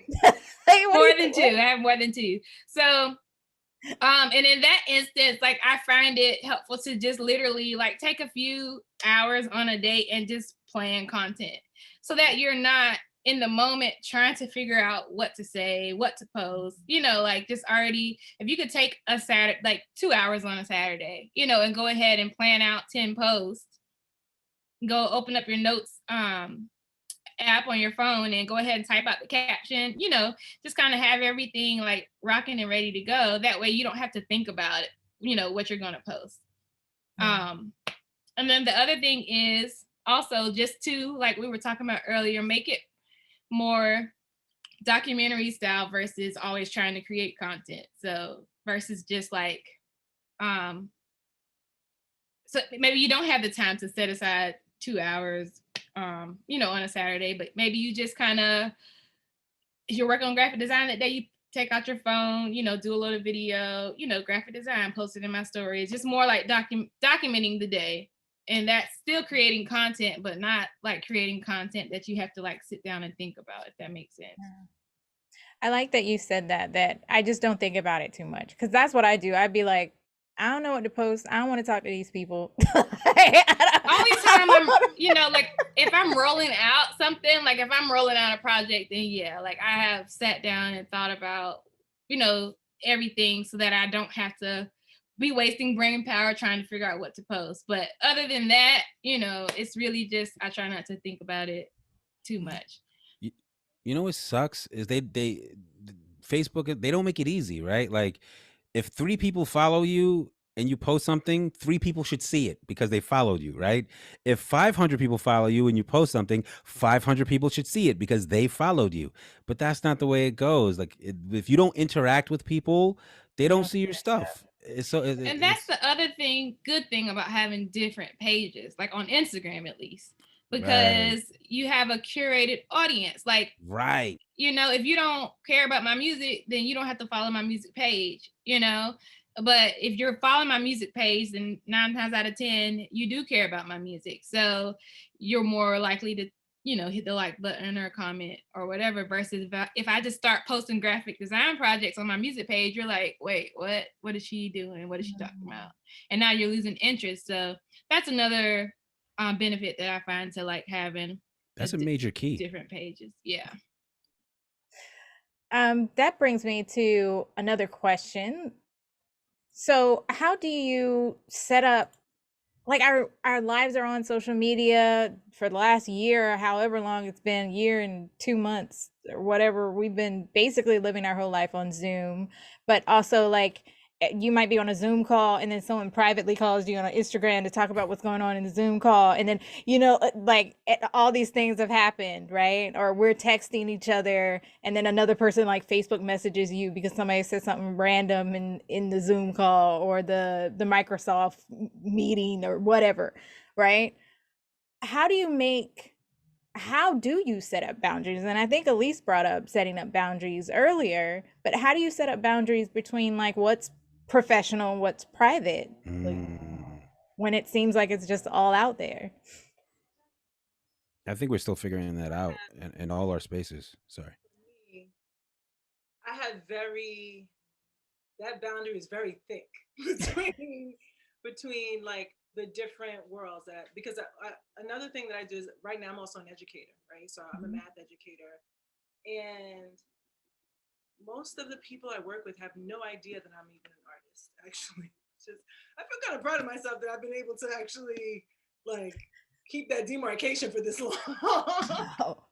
more than two. I have more than two. So, and in that instance, like I find it helpful to just literally like take a few hours on a day and just plan content so that you're not in the moment trying to figure out what to say, what to post, you know, like just already, if you could take a Saturday, like 2 hours on a Saturday, you know, and go ahead and plan out 10 posts, go open up your notes app on your phone and go ahead and type out the caption, you know, just kind of have everything like rocking and ready to go. That way you don't have to think about it, you know, what you're going to post. And then the other thing is also just to, like we were talking about earlier, make it more documentary style versus always trying to create content. So versus just like, so maybe you don't have the time to set aside 2 hours, you know, on a Saturday, but maybe you just kind of, if you're working on graphic design that day, you take out your phone, you know, do a little video, you know, graphic design, post it in my stories, just more like documenting the day. And that's still creating content, but not like creating content that you have to like sit down and think about, if that makes sense. I like that you said that I just don't think about it too much, because that's what I do. I'd be like, I don't know what to post. I don't want to talk to these people. Only time I'm, you know, like if I'm rolling out something, like if I'm rolling out a project, then yeah, like I have sat down and thought about, you know, everything so that I don't have to be wasting brain power trying to figure out what to post. But other than that, you know, it's really just, I try not to think about it too much. You know what sucks is they Facebook, they don't make it easy, right? Like if 3 people follow you and you post something, 3 people should see it because they followed you, right? If 500 people follow you and you post something, 500 people should see it because they followed you. But that's not the way it goes. Like if you don't interact with people, they don't see your stuff. And that's the other thing, good thing about having different pages, like on Instagram at least, because you have a curated audience. Like, right. You know, if you don't care about my music, then you don't have to follow my music page, you know? But if you're following my music page, then 9 times out of 10, you do care about my music. So you're more likely to, you know, hit the like button or comment or whatever, versus if I just start posting graphic design projects on my music page, you're like, wait, what is she doing? What is she talking about? And now you're losing interest. So that's another benefit that I find to like having that's a major key. Different pages. Yeah. That brings me to another question. So how do you set up, like our lives are on social media for the last year or however long it's been, year and 2 months or whatever, we've been basically living our whole life on Zoom, but also like you might be on a Zoom call and then someone privately calls you on Instagram to talk about what's going on in the Zoom call. And then, you know, like all these things have happened, right? Or we're texting each other and then another person like Facebook messages you because somebody said something random in the Zoom call or the Microsoft meeting or whatever, right? How do you set up boundaries? And I think Elise brought up setting up boundaries earlier, but how do you set up boundaries between like what's professional, what's private, like, when it seems like it's just all out there? I think we're still figuring that out in all our spaces. Sorry. I had that boundary is very thick between like the different worlds because another thing that I do is right now I'm also an educator, right? So I'm a math educator, and most of the people I work with have no idea that I'm even an artist, actually. I feel kind of proud of myself that I've been able to actually like keep that demarcation for this long. Wow.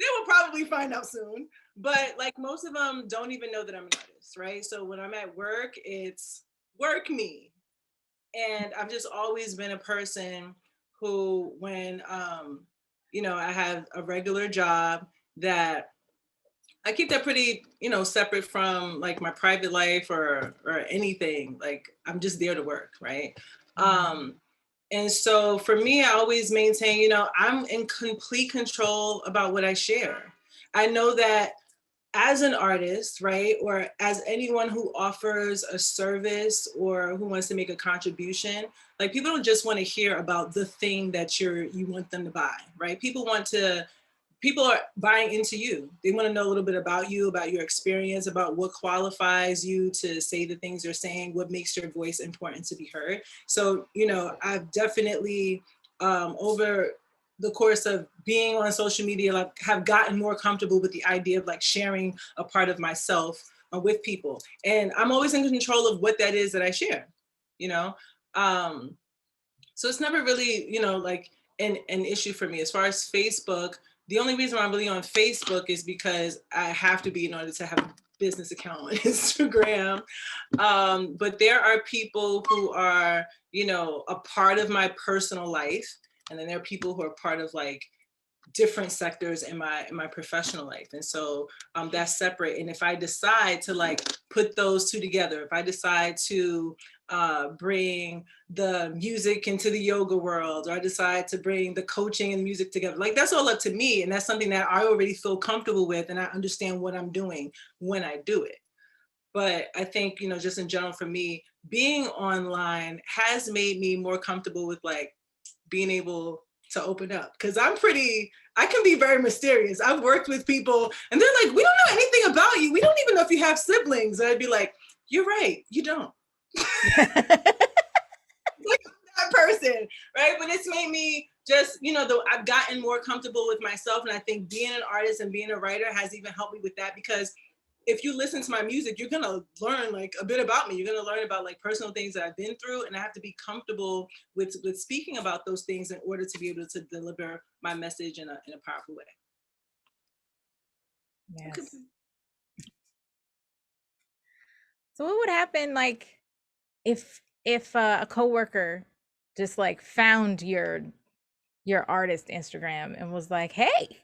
They will probably find out soon, but like most of them don't even know that I'm an artist, right? So when I'm at work, it's work me. And I've just always been a person who, when, you know, I have a regular job, that I keep that pretty, you know, separate from like my private life or anything. Like I'm just there to work, right? And so for me, I always maintain, you know, I'm in complete control about what I share. I know that as an artist, right, or as anyone who offers a service or who wants to make a contribution, like people don't just want to hear about the thing that you want them to buy, right? People are buying into you. They want to know a little bit about you, about your experience, about what qualifies you to say the things you're saying, what makes your voice important to be heard. So, you know, I've definitely over the course of being on social media, like, have gotten more comfortable with the idea of like sharing a part of myself with people. And I'm always in control of what that is that I share, you know? So it's never really, you know, like an issue for me. As far as Facebook, the only reason why I'm really on Facebook is because I have to be in order to have a business account on Instagram. But there are people who are, you know, a part of my personal life. And then there are people who are part of like different sectors in my professional life. And so that's separate. And if I decide to like put those two together, if I decide to bring the music into the yoga world, or I decide to bring the coaching and music together, like that's all up to me. And that's something that I already feel comfortable with, and I understand what I'm doing when I do it. But I think, you know, just in general for me, being online has made me more comfortable with like being able to open up, because I can be very mysterious. I've worked with people and they're like, we don't know anything about you. We don't even know if you have siblings. And I'd be like, you're right, you don't. Like that person, right? But it's made me just, you know, I've gotten more comfortable with myself. And I think being an artist and being a writer has even helped me with that, because if you listen to my music, you're gonna learn like a bit about me. You're gonna learn about like personal things that I've been through, and I have to be comfortable with speaking about those things in order to be able to deliver my message in a powerful way. Yes. So what would happen like if a coworker just like found your artist Instagram and was like, "Hey,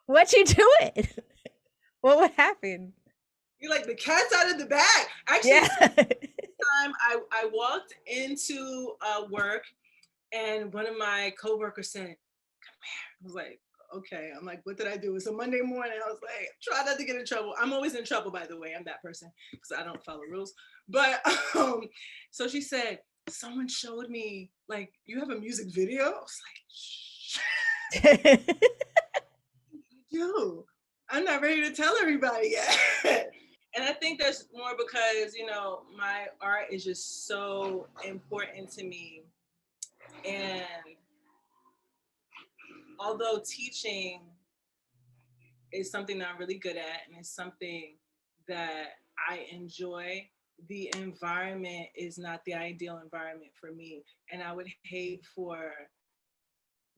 what you doing?" What would happen? You're like, the cat's out of the bag. Actually, Yeah. time I walked into work and one of my coworkers said, "Come here." I was like, okay. I'm like, what did I do? It was a Monday morning. I was like, try not to get in trouble. I'm always in trouble, by the way. I'm that person because I don't follow rules. But so she said, someone showed me, like, you have a music video? I was like, shh. You. I'm not ready to tell everybody yet. And I think that's more because, you know, my art is just so important to me. And although teaching is something that I'm really good at and it's something that I enjoy, the environment is not the ideal environment for me. And I would hate for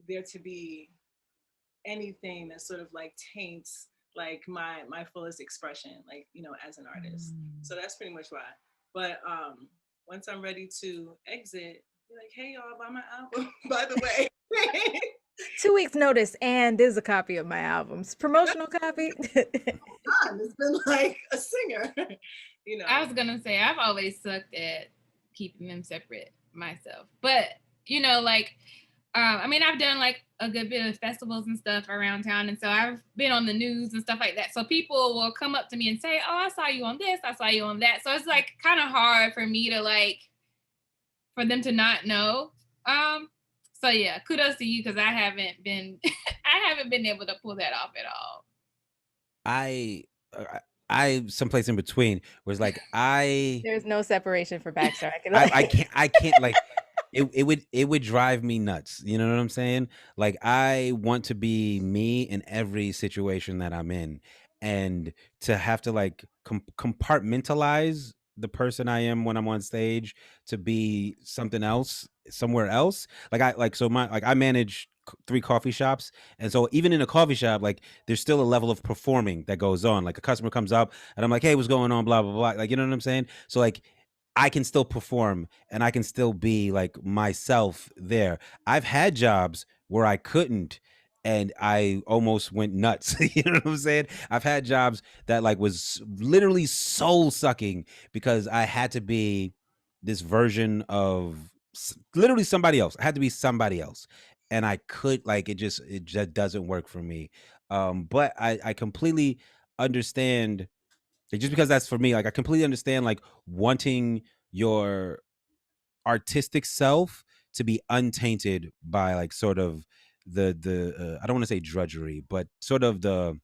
there to be anything that sort of like taints like my fullest expression, like, you know, as an artist. So that's pretty much why. But once I'm ready to exit, be like, hey y'all, buy my album, by the way. 2 weeks notice, and there's a copy of my albums. Promotional copy. It's been like a singer. You know. I was gonna say I've always sucked at keeping them separate myself. But you know, like I mean, I've done like a good bit of festivals and stuff around town. And so I've been on the news and stuff like that. So people will come up to me and say, oh, I saw you on this, I saw you on that. So it's like kind of hard for me to like, for them to not know. So yeah, kudos to you, because I haven't been able to pull that off at all. I someplace in between, where it's like there's no separation for Baxter. I can't like it would drive me nuts. You know what I'm saying? Like, I want to be me in every situation that I'm in, and to have to like compartmentalize the person I am when I'm on stage to be something else somewhere else. Like I manage 3 coffee shops, and so even in a coffee shop, like, there's still a level of performing that goes on. Like, a customer comes up and I'm like, hey, what's going on, blah blah blah, like, you know what I'm saying? So like, I can still perform and I can still be like myself there. I've had jobs where I couldn't, and I almost went nuts. You know what I'm saying? I've had jobs that like was literally soul sucking because I had to be this version of literally somebody else. I had to be somebody else. And I could, like, it just doesn't work for me. But I completely understand, like, just because that's for me, like I completely understand like wanting your artistic self to be untainted by like sort of the I don't want to say drudgery, but sort of the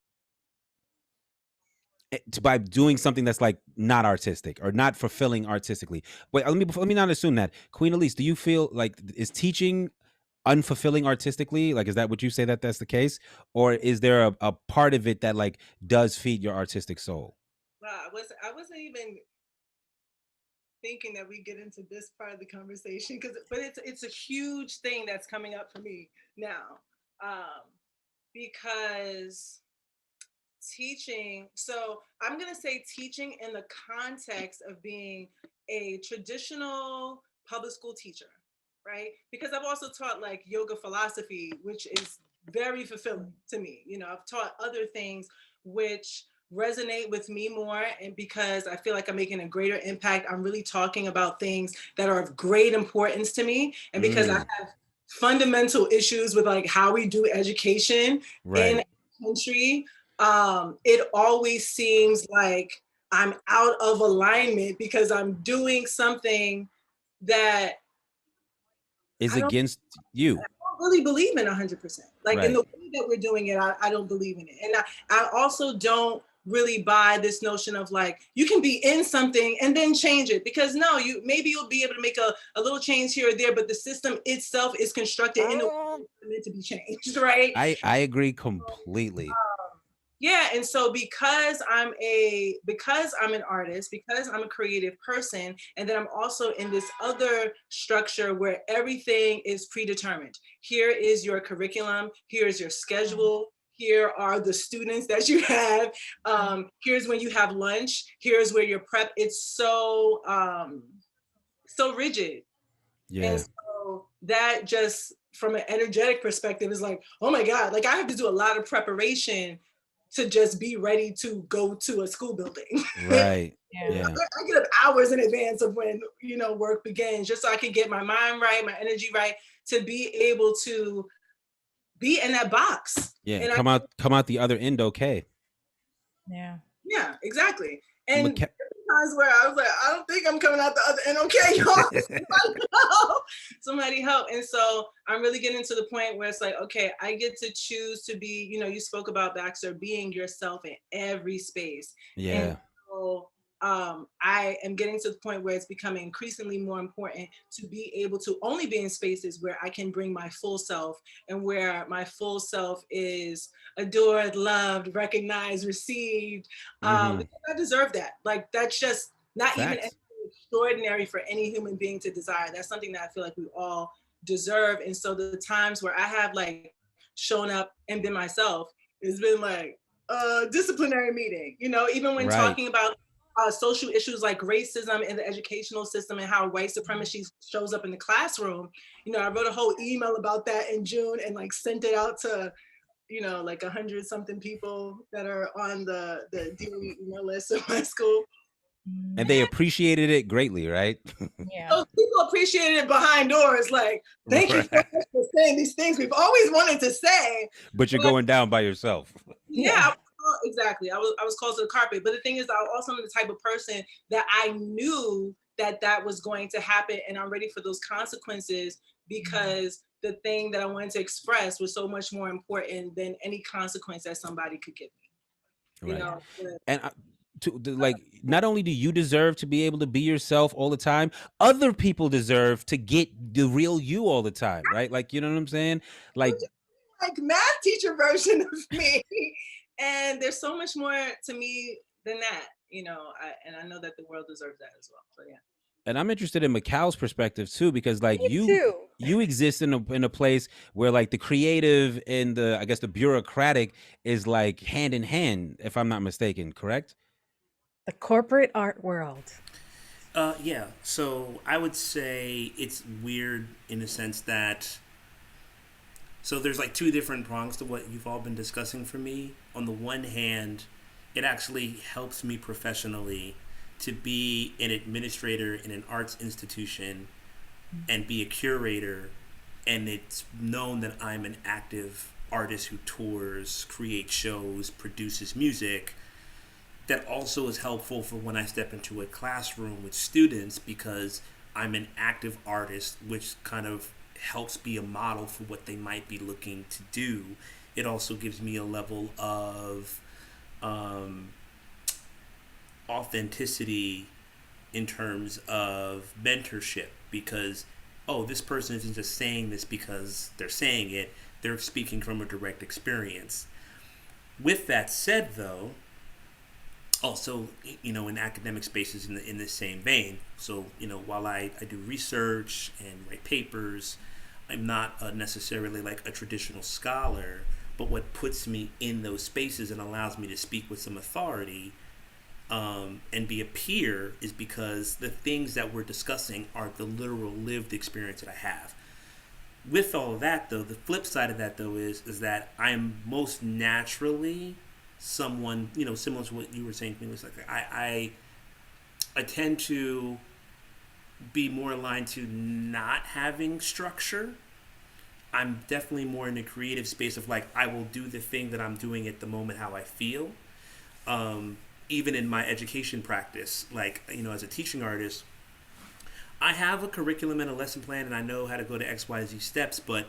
by doing something that's like not artistic or not fulfilling artistically. Wait, let me not assume that. Queen Elise, do you feel like is teaching unfulfilling artistically? Like, is that what you say that that's the case, or is there a part of it that like does feed your artistic soul? Wow, I wasn't even thinking that we get into this part of the conversation but it's a huge thing that's coming up for me now, because teaching. So I'm going to say teaching in the context of being a traditional public school teacher, right? Because I've also taught like yoga philosophy, which is very fulfilling to me. You know, I've taught other things which resonate with me more, and because I feel like I'm making a greater impact, I'm really talking about things that are of great importance to me, and because I have fundamental issues with like how we do education in the country, it always seems like I'm out of alignment because I'm doing something that is against you. I don't really believe in 100%. Like in the way that we're doing it, I don't believe in it. And I also don't really buy this notion of like, you can be in something and then change it, because no, maybe you'll be able to make a little change here or there, but the system itself is constructed in a way it's meant to be changed, right? I agree completely. Yeah, and so because I'm an artist, because I'm a creative person, and then I'm also in this other structure where everything is predetermined. Here is your curriculum, here is your schedule, here are the students that you have, here's when you have lunch, here's where your prep. It's so so rigid. Yeah. And so that just from an energetic perspective is like, oh my God, like I have to do a lot of preparation to just be ready to go to a school building. Right. Yeah. I get up hours in advance of when, you know, work begins, just so I can get my mind right, my energy right, to be able to be in that box. Yeah. And come out the other end okay. Yeah. Yeah, exactly. And times where I was like, I don't think I'm coming out the other end okay, y'all. Somebody help. And so I'm really getting to the point where it's like, okay, I get to choose to be, you know, you spoke about Baxter, being yourself in every space. Yeah. And so I am getting to the point where it's becoming increasingly more important to be able to only be in spaces where I can bring my full self, and where my full self is adored, loved, recognized, received. Because I deserve that. Like, that's just not even extraordinary for any human being to desire. That's something that I feel like we all deserve. And so the times where I have like shown up and been myself, it's been like a disciplinary meeting, you know, even when talking about social issues like racism in the educational system and how white supremacy shows up in the classroom. You know, I wrote a whole email about that in June and like sent it out to, you know, like 100 something people that are on the DOE email list of my school. And they appreciated it greatly, right? Yeah. Those people appreciated it behind doors, like, thank you so much for saying these things we've always wanted to say. But you're going down by yourself. Yeah. Exactly. I was called to the carpet. But the thing is, I also am the type of person that I knew that was going to happen, and I'm ready for those consequences, because the thing that I wanted to express was so much more important than any consequence that somebody could give me. You know? And like, not only do you deserve to be able to be yourself all the time, other people deserve to get the real you all the time, right? Like, you know what I'm saying? Like math teacher version of me. And there's so much more to me than that, you know, and I know that the world deserves that as well. So yeah. And I'm interested in Mikal's perspective too, because like you exist in a place where like the creative and the, I guess, the bureaucratic is like hand in hand, if I'm not mistaken, correct? The corporate art world. Yeah. So I would say it's weird in the sense that, so there's like two different prongs to what you've all been discussing for me. On the one hand, it actually helps me professionally to be an administrator in an arts institution and be a curator, and it's known that I'm an active artist who tours, creates shows, produces music, that also is helpful for when I step into a classroom with students, because I'm an active artist, which kind of helps be a model for what they might be looking to do. It also gives me a level of authenticity in terms of mentorship, because, oh, this person isn't just saying this because they're saying it, they're speaking from a direct experience. With that said, though, also, in academic spaces in the same vein. So, while I do research and write papers, I'm not necessarily like a traditional scholar, but what puts me in those spaces and allows me to speak with some authority and be a peer is because the things that we're discussing are the literal lived experience that I have. With all of that, though, the flip side of that, though, is that I am most naturally someone, similar to what you were saying to me, was like I tend to be more aligned to not having structure. I'm definitely more in the creative space of like, I will do the thing that I'm doing at the moment how I feel. Even in my education practice, like, as a teaching artist, I have a curriculum and a lesson plan and I know how to go to X, Y, Z steps, but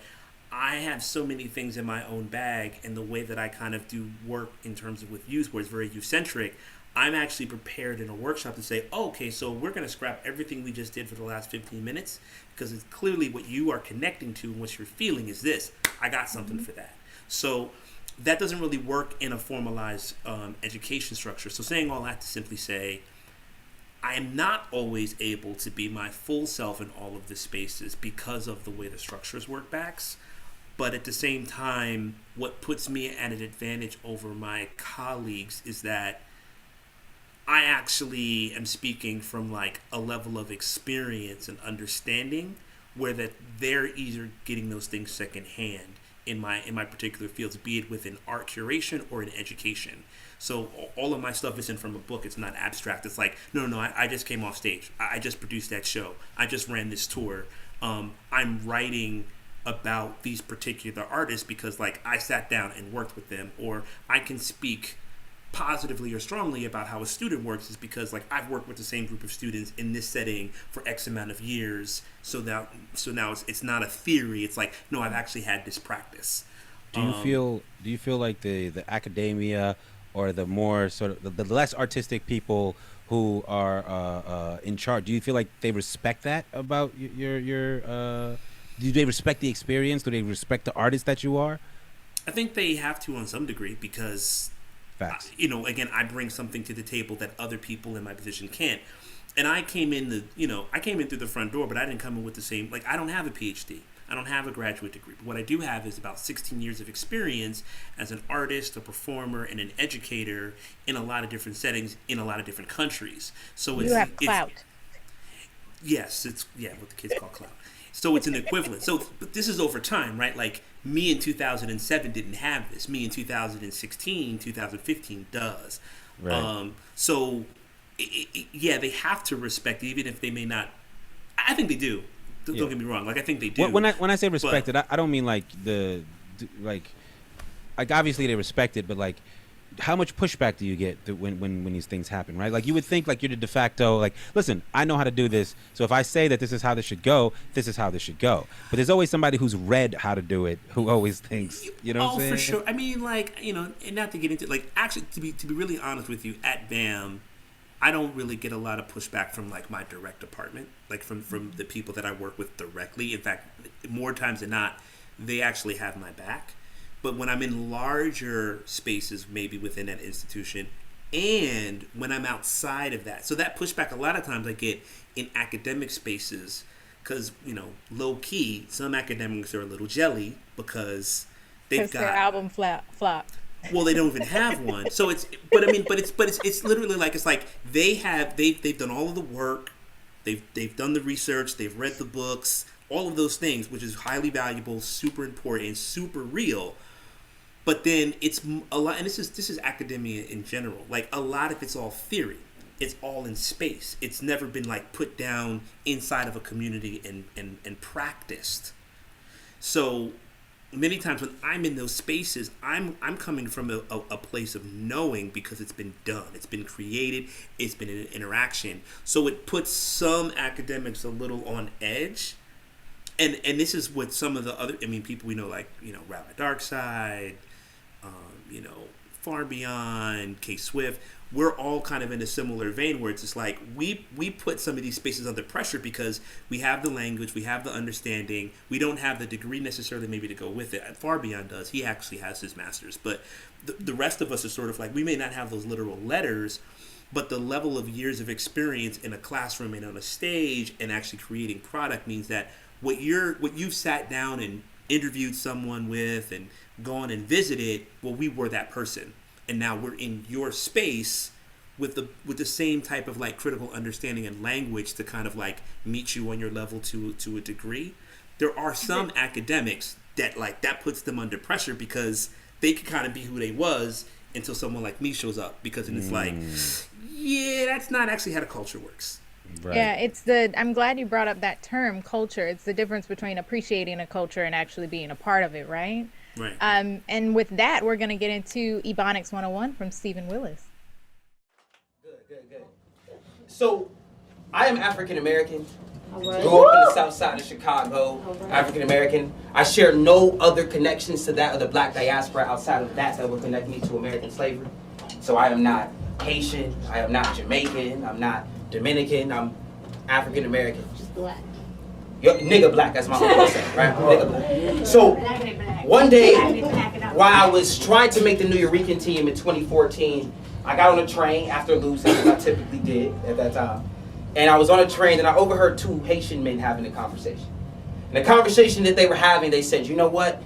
I have so many things in my own bag, and the way that I kind of do work in terms of with youth, where it's very youth-centric, I'm actually prepared in a workshop to say, oh, okay, so we're going to scrap everything we just did for the last 15 minutes, because it's clearly what you are connecting to and what you're feeling is this. I got something for that. So that doesn't really work in a formalized education structure. So saying all that to simply say, I am not always able to be my full self in all of the spaces because of the way the structures work backs. But at the same time, what puts me at an advantage over my colleagues is that I actually am speaking from like a level of experience and understanding, where that they're either getting those things secondhand in my particular fields, be it within art curation or in education. So all of my stuff isn't from a book. It's not abstract. It's like, no, I just came off stage. I just produced that show. I just ran this tour. I'm writing about these particular artists because like I sat down and worked with them, or I can speak positively or strongly about how a student works is because like I've worked with the same group of students in this setting for X amount of years. So now it's not a theory. It's like, no, I've actually had this practice. Do you feel like the academia or the more sort of the less artistic people who are in charge, do you feel like they respect that about your do they respect the experience? Do they respect the artist that you are? I think they have to on some degree, because facts. Again, I bring something to the table that other people in my position can't. And I came in through the front door, but I didn't come in with the same, like, I don't have a PhD. I don't have a graduate degree. But what I do have is about 16 years of experience as an artist, a performer, and an educator in a lot of different settings in a lot of different countries. So you have clout. Yes, it's what the kids call clout. So it's an equivalent. So but this is over time, right? Like me in 2007 didn't have this. Me in 2016, 2015 does. Right. So they have to respect it, even if they may not. I think they do. Don't get me wrong. Like I think they do. When I say respect it, I don't mean like like obviously they respect it, but like how much pushback do you get when these things happen, right? Like you would think like you're the de facto, like, listen, I know how to do this, so if I say that this is how this should go, this is how this should go. But there's always somebody who's read how to do it who always thinks, you know what I'm saying? For sure. I mean, like, and not to get into, like, actually, to be really honest with you, at BAM, I don't really get a lot of pushback from, like, my direct department, like, from the people that I work with directly. In fact, more times than not, they actually have my back. But when I'm in larger spaces, maybe within that institution, and when I'm outside of that, so that pushback a lot of times I get in academic spaces, because, low key, some academics are a little jelly because they've got their album flopped. Well, they don't even have one. So it's literally like, it's like they've done all of the work, they've done the research, they've read the books, all of those things, which is highly valuable, super important, super real. But then it's a lot, and this is academia in general. Like a lot of it's all theory. It's all in space. It's never been like put down inside of a community and practiced. So many times when I'm in those spaces, I'm coming from a place of knowing because it's been done, it's been created, it's been an interaction. So it puts some academics a little on edge. And this is with some of the other, I mean, people we know, like, you know, Rabbi Darkside, you know, Far Beyond, K Swift. We're all kind of in a similar vein where it's just like we put some of these spaces under pressure because we have the language, we have the understanding, we don't have the degree necessarily maybe to go with it. Far Beyond does. He actually has his master's. But the rest of us are sort of like, we may not have those literal letters, but the level of years of experience in a classroom and on a stage and actually creating product means that what you've sat down and interviewed someone with and gone and visited, well, we were that person. And now we're in your space with the same type of like critical understanding and language to kind of like meet you on your level to a degree. There are some academics that like that puts them under pressure because they can kind of be who they was until someone like me shows up, because then it's like, yeah, that's not actually how the culture works. Right. Yeah, I'm glad you brought up that term, culture. It's the difference between appreciating a culture and actually being a part of it, right? Right. And with that, we're going to get into Ebonics 101 from Stephen Willis. Good. So, I am African American. Grew up in the south side of Chicago. African American. I share no other connections to that of the black diaspora outside of that would connect me to American slavery. So I am not Haitian. I am not Jamaican. I'm not Dominican. I'm African American. Just black. Nigga black, that's my uncle saying, right? Nigga black. So, one day, while I was trying to make the New Eurekan team in 2014, I got on a train after losing, as I typically did at that time. And I was on a train and I overheard two Haitian men having a conversation. And the conversation that they were having, they said, you know what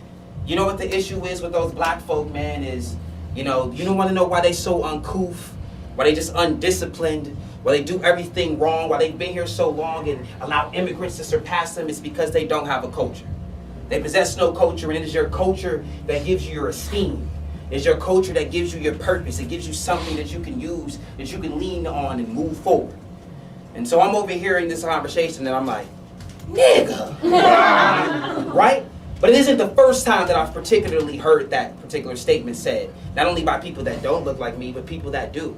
the issue is with those black folk, man, is, you don't want to know why they so uncouth, why they just undisciplined, why they do everything wrong, why they've been here so long and allow immigrants to surpass them. It's because they don't have a culture. They possess no culture, and it is your culture that gives you your esteem. It's your culture that gives you your purpose. It gives you something that you can use, that you can lean on and move forward. And so I'm overhearing this conversation and I'm like, nigga, right? But it isn't the first time that I've particularly heard that particular statement said, not only by people that don't look like me, but people that do.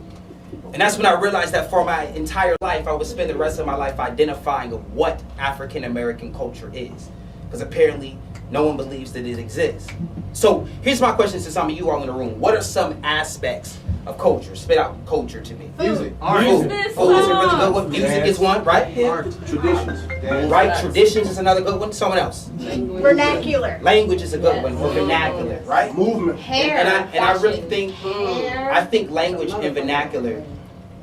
And that's when I realized that for my entire life, I would spend the rest of my life identifying of what African American culture is. Because apparently, no one believes that it exists. So here's my question to some of you all in the room. What are some aspects of culture? Spit out culture to me. Music. Art. Food is a really good one. Music is one, right? Art. Traditions. Right, traditions is another good one. Someone else. Vernacular. Language is a good one. Or vernacular, right? Movement. Hair. And I really think, I think language and vernacular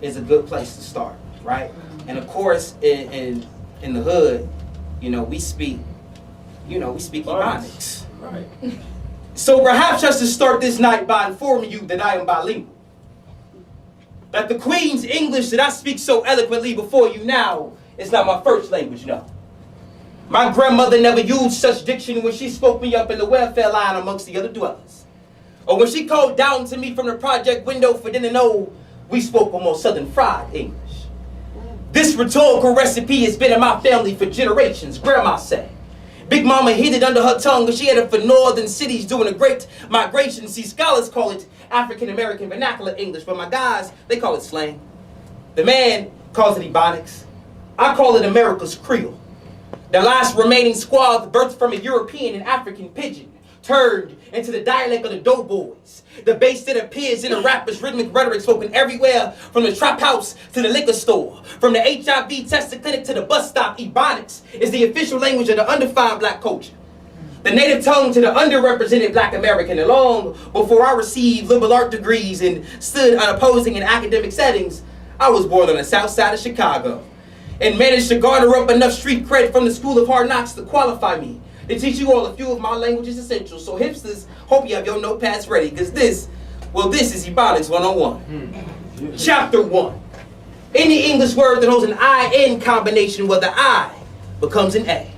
is a good place to start, right? And of course, in the hood, we speak Ebonics. Right. So perhaps just to start this night by informing you that I am bilingual. That the Queen's English that I speak so eloquently before you now is not my first language, no. My grandmother never used such diction when she spoke me up in the welfare line amongst the other dwellers. Or when she called down to me from the project window for dinner, no, we spoke a more southern fried English. This rhetorical recipe has been in my family for generations, Grandma said. Big Mama hid it under her tongue, but she had it for northern cities doing a great migration. See, scholars call it African American vernacular English, but my guys, they call it slang. The man calls it Ebonics. I call it America's Creole. The last remaining squad birthed from a European and African pidgin, turned into the dialect of the doughboys. The bass that appears in a rapper's rhythmic rhetoric spoken everywhere, from the trap house to the liquor store, from the HIV testing clinic to the bus stop. Ebonics is the official language of the undefined black culture, the native tongue to the underrepresented black American. And long before I received liberal art degrees and stood unopposing in academic settings, I was born on the south side of Chicago and managed to garner up enough street cred from the School of Hard Knocks to qualify me to teach you all a few of my languages essentials. So hipsters, hope you have your notepads ready, because this is Ebonics 101. Chapter 1. Any English word that holds an I-N combination where the I becomes an A.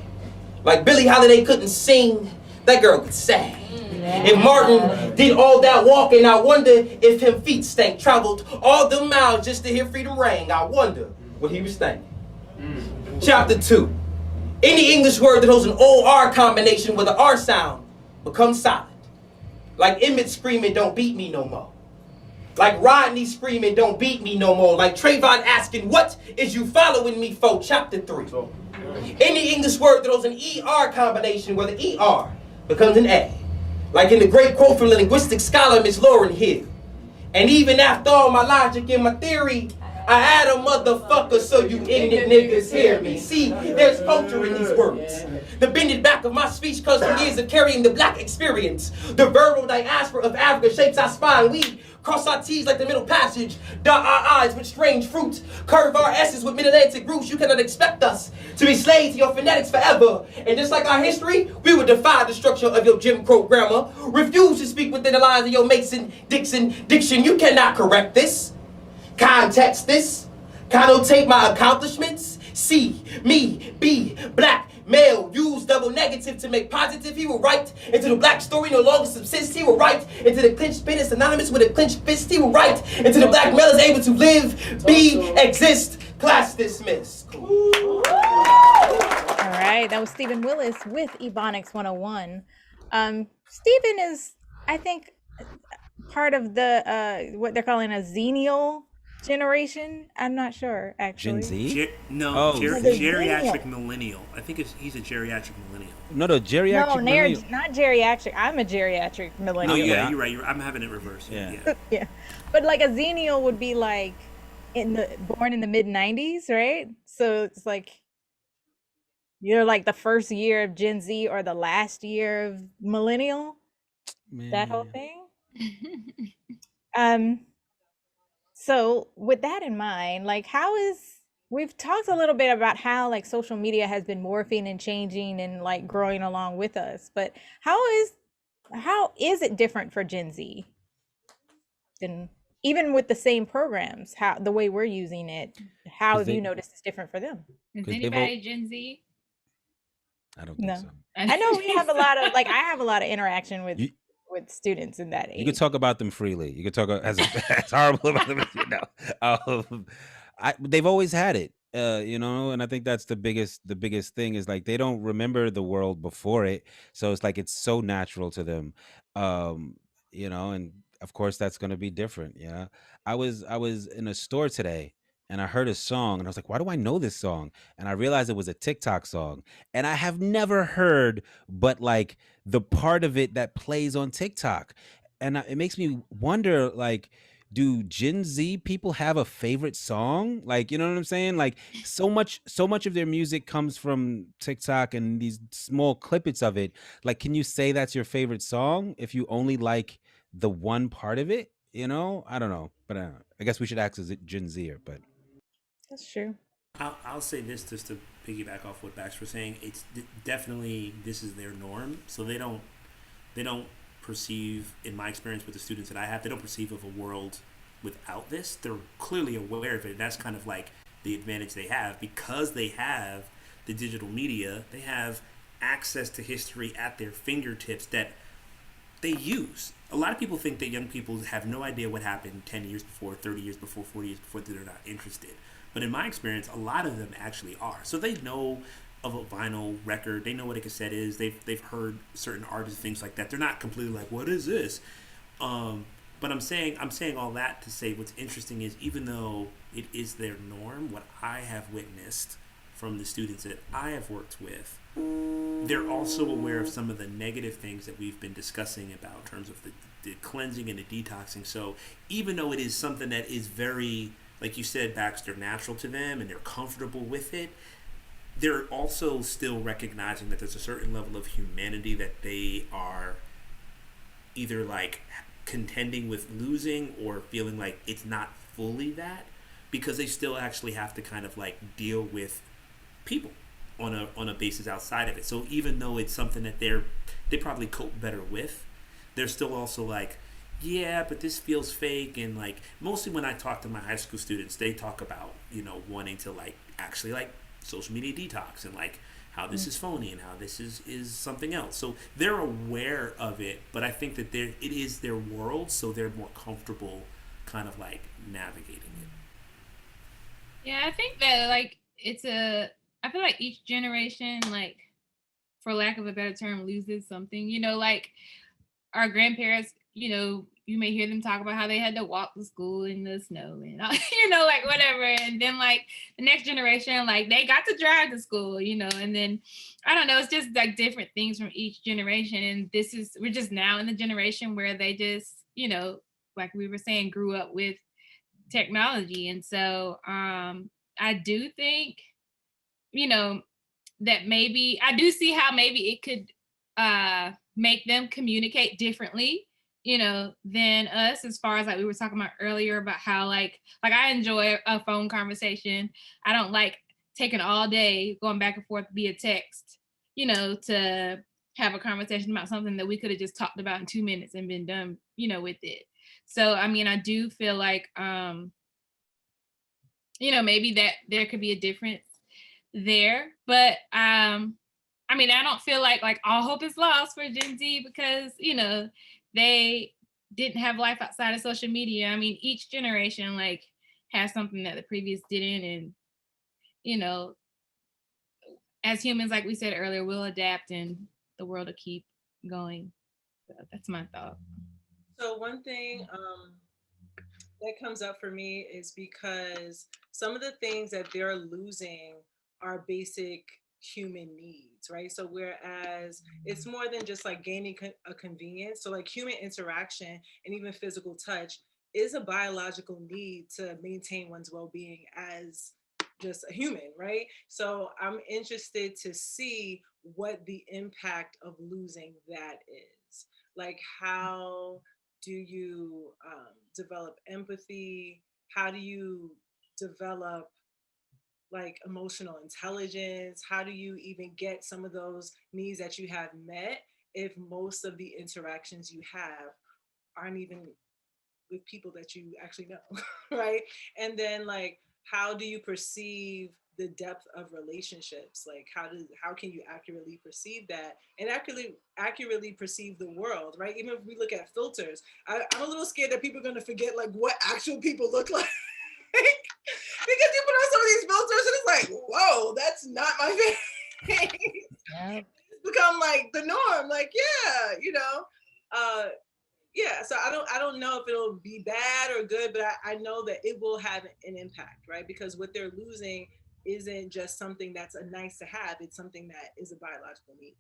Like Billie Holiday couldn't sing, that girl could sing. If Martin did all that walking, I wonder if him feet stank. Traveled all them miles just to hear freedom ring, I wonder what he was thinking. Chapter 2. Any English word that holds an O-R combination with an R sound become silent. Like Emmett screaming, don't beat me no more. Like Rodney screaming, don't beat me no more. Like Trayvon asking, what is you following me for? Chapter 3. Any English word that throws an ER combination where the ER becomes an A. Like in the great quote from the linguistic scholar, Miss Lauren Hill. And even after all my logic and my theory, I add a motherfucker so you ignorant niggas hear me. See, there's culture in these words. The bended back of my speech comes from years of carrying the black experience. The verbal diaspora of Africa shapes our spine. We cross our T's like the middle passage, dot our I's with strange fruits, curve our S's with mid-Atlantic roots. You cannot expect us to be slaves to your phonetics forever. And just like our history, we would defy the structure of your Jim Crow grammar. Refuse to speak within the lines of your Mason-Dixon diction. You cannot correct this. Context this. Connotate my accomplishments. C, me, B, black, male, use double negative to make positive. He will write into the black story no longer subsists. He will write into the clenched pen is synonymous with a clenched fist. He will write into the black male is able to live, be, exist. Class dismissed. Cool. All right, that was Stephen Willis with Ebonics 101. Stephen is, I think, part of the what they're calling a xennial generation. I'm not sure, actually. Gen Z? Geriatric millennial. I think he's a geriatric millennial. No, geriatric millennial. Not geriatric. I'm a geriatric millennial. Oh, yeah, you're right. I'm having it reversed. Yeah. Yeah. But like a xennial would be like born in the mid 90s, right? So it's like you're like the first year of Gen Z or the last year of millennial. Man. That whole thing. So with that in mind, like we've talked a little bit about how like social media has been morphing and changing and like growing along with us, but how is it different for Gen Z? And even with the same programs, how the way we're using it, how have you noticed it's different for them? Is anybody Gen Z? I don't think so. I know we have a lot of I have a lot of interaction with students in that age. You could talk about them freely. You could talk as horrible about them. They've always had it, and I think that's the biggest thing is like they don't remember the world before it, so it's like it's so natural to them, and of course that's going to be different. Yeah, I was in a store today. And I heard a song and I was like, why do I know this song? And I realized it was a TikTok song. And I have never heard but like the part of it that plays on TikTok. And it makes me wonder, like, do Gen Z people have a favorite song? Like, you know what I'm saying? Like so much of their music comes from TikTok and these small clippets of it. Like, can you say that's your favorite song if you only like the one part of it? I don't know. But I guess we should ask as Gen Zer, but. That's true. I'll say this just to piggyback off what Baxter was saying. It's definitely this is their norm, so they don't perceive, in my experience with the students that I have, they don't perceive of a world without this. They're clearly aware of it. And that's kind of like the advantage they have because they have the digital media. They have access to history at their fingertips that they use. A lot of people think that young people have no idea what happened 10 years before, 30 years before, 40 years before, that they're not interested. But in my experience, a lot of them actually are. So they know of a vinyl record. They know what a cassette is. They've heard certain artists, things like that. They're not completely like, what is this? But I'm saying all that to say what's interesting is even though it is their norm, what I have witnessed from the students that I have worked with, they're also aware of some of the negative things that we've been discussing about in terms of the cleansing and the detoxing. So even though it is something that is very, like you said, Baxter, natural to them and they're comfortable with it, they're also still recognizing that there's a certain level of humanity that they are either like contending with losing or feeling like it's not fully that, because they still actually have to kind of like deal with people on a basis outside of it. So even though it's something that they probably cope better with, they're still also like, yeah, but this feels fake. And like mostly when I talk to my high school students, they talk about, wanting to like actually like social media detox and like how this is phony and how this is something else. So they're aware of it, but I think that it is their world, so they're more comfortable kind of like navigating it. Yeah, I think that like I feel like each generation, like for lack of a better term, loses something. You know, like our grandparents, you know, you may hear them talk about how they had to walk to school in the snow and, you know, like whatever. And then like the next generation, like they got to drive to school, you know, and then I don't know, it's just like different things from each generation. And we're just now in the generation where they just, you know, like we were saying, grew up with technology. And so I do think, you know, that maybe I do see how maybe it could make them communicate differently, you know, than us, as far as like we were talking about earlier about how like I enjoy a phone conversation. I don't like taking all day going back and forth via text, you know, to have a conversation about something that we could have just talked about in 2 minutes and been done, you know, with it. So I mean, I do feel like you know, maybe that there could be a difference there, but I mean, I don't feel like all hope is lost for Gen Z, because, you know, they didn't have life outside of social media. I mean, each generation like has something that the previous didn't, and, you know, as humans, like we said earlier, we'll adapt and the world will keep going. So that's my thought. So one thing that comes up for me is because some of the things that they're losing are basic human needs, right? So whereas it's more than just like gaining a convenience, so like human interaction and even physical touch is a biological need to maintain one's well-being as just a human, right? So I'm interested to see what the impact of losing that is. Like, how do you develop empathy? How do you develop like emotional intelligence? How do you even get some of those needs that you have met if most of the interactions you have aren't even with people that you actually know, right? And then like, how do you perceive the depth of relationships? Like, how can you accurately perceive that and accurately perceive the world, right? Even if we look at filters, I'm a little scared that people are going to forget like what actual people look like. Because you put on some of these filters and it's like, whoa, that's not my face. Yep. It's become like the norm. Like, yeah, you know, yeah. So I don't know if it'll be bad or good, but I know that it will have an impact, right? Because what they're losing isn't just something that's a nice to have; it's something that is a biological need.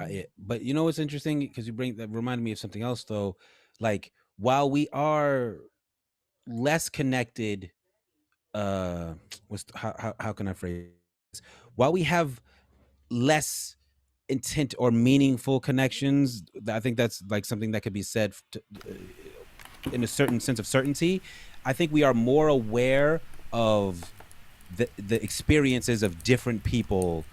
Yeah. But you know what's interesting? Because that reminded me of something else, though. Like, while we are less connected, how can I phrase this? While we have less intent or meaningful connections, I think that's like something that could be said in a certain sense of certainty. I think we are more aware of the experiences of different people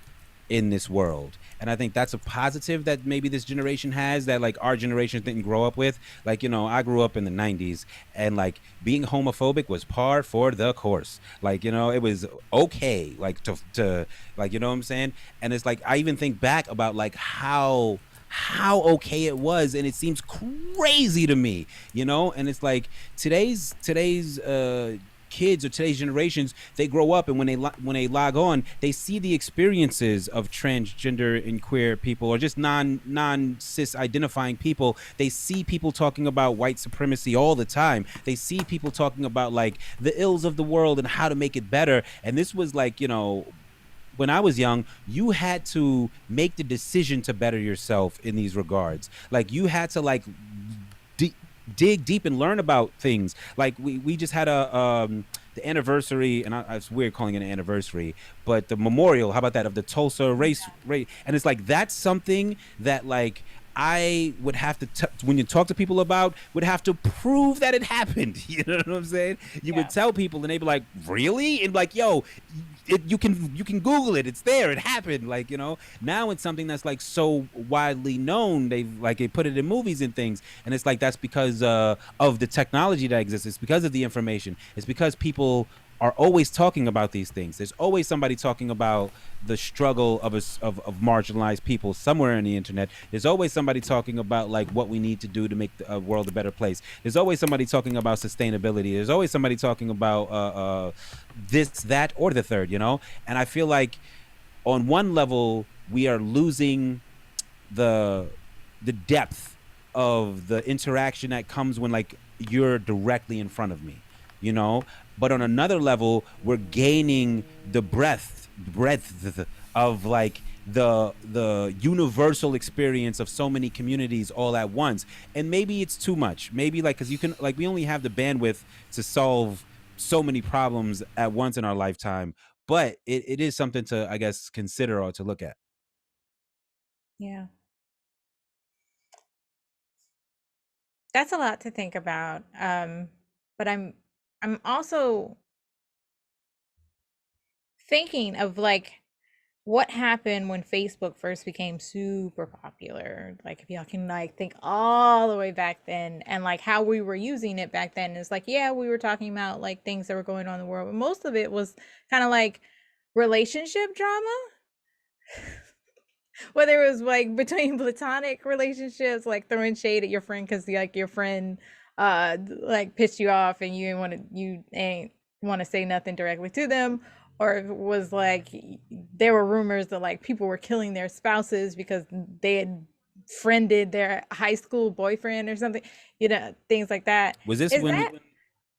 in this world. And I think that's a positive that maybe this generation has, that like our generation didn't grow up with. Like, you know, I grew up in the 90s and like being homophobic was par for the course. Like, you know, it was okay, like to like, you know what I'm saying? And it's like, I even think back about like how okay it was, and it seems crazy to me, you know? And it's like today's kids or today's generations, they grow up and when they log on, they see the experiences of transgender and queer people, or just non-cis identifying people. They see people talking about white supremacy all the time. They see people talking about like the ills of the world and how to make it better. And this was like, you know, when I was young, you had to make the decision to better yourself in these regards. Like, you had to like dig deep and learn about things. Like we just had the anniversary, and it's weird calling it an anniversary, but the memorial, how about that, of the Tulsa race, and it's like, that's something that like I would have to, when you talk to people about, would have to prove that it happened. You know what I'm saying? You would tell people and they'd be like, really? And like, yo, you can Google it. It's there. It happened. Like, you know, now it's something that's like so widely known. They put it in movies and things. And it's like, that's because of the technology that exists. It's because of the information. It's because people are always talking about these things. There's always somebody talking about the struggle of marginalized people somewhere on the internet. There's always somebody talking about like what we need to do to make the world a better place. There's always somebody talking about sustainability. There's always somebody talking about this, that, or the third, you know? And I feel like on one level, we are losing the depth of the interaction that comes when like you're directly in front of me, you know. But on another level, we're gaining the breadth of like the universal experience of so many communities all at once. And maybe it's too much, maybe like, because you can, like, we only have the bandwidth to solve so many problems at once in our lifetime, but it is something to, I guess, consider or to look at. Yeah. That's a lot to think about. But I'm also thinking of like what happened when Facebook first became super popular. Like if y'all can like think all the way back then and like how we were using it back then. It's like, yeah, we were talking about like things that were going on in the world, but most of it was kind of like relationship drama. Whether it was like between platonic relationships, like throwing shade at your friend because like your friend like pissed you off and you ain't want to say nothing directly to them, or if it was like there were rumors that like people were killing their spouses because they had friended their high school boyfriend or something, you know, things like that. Was this Is when? that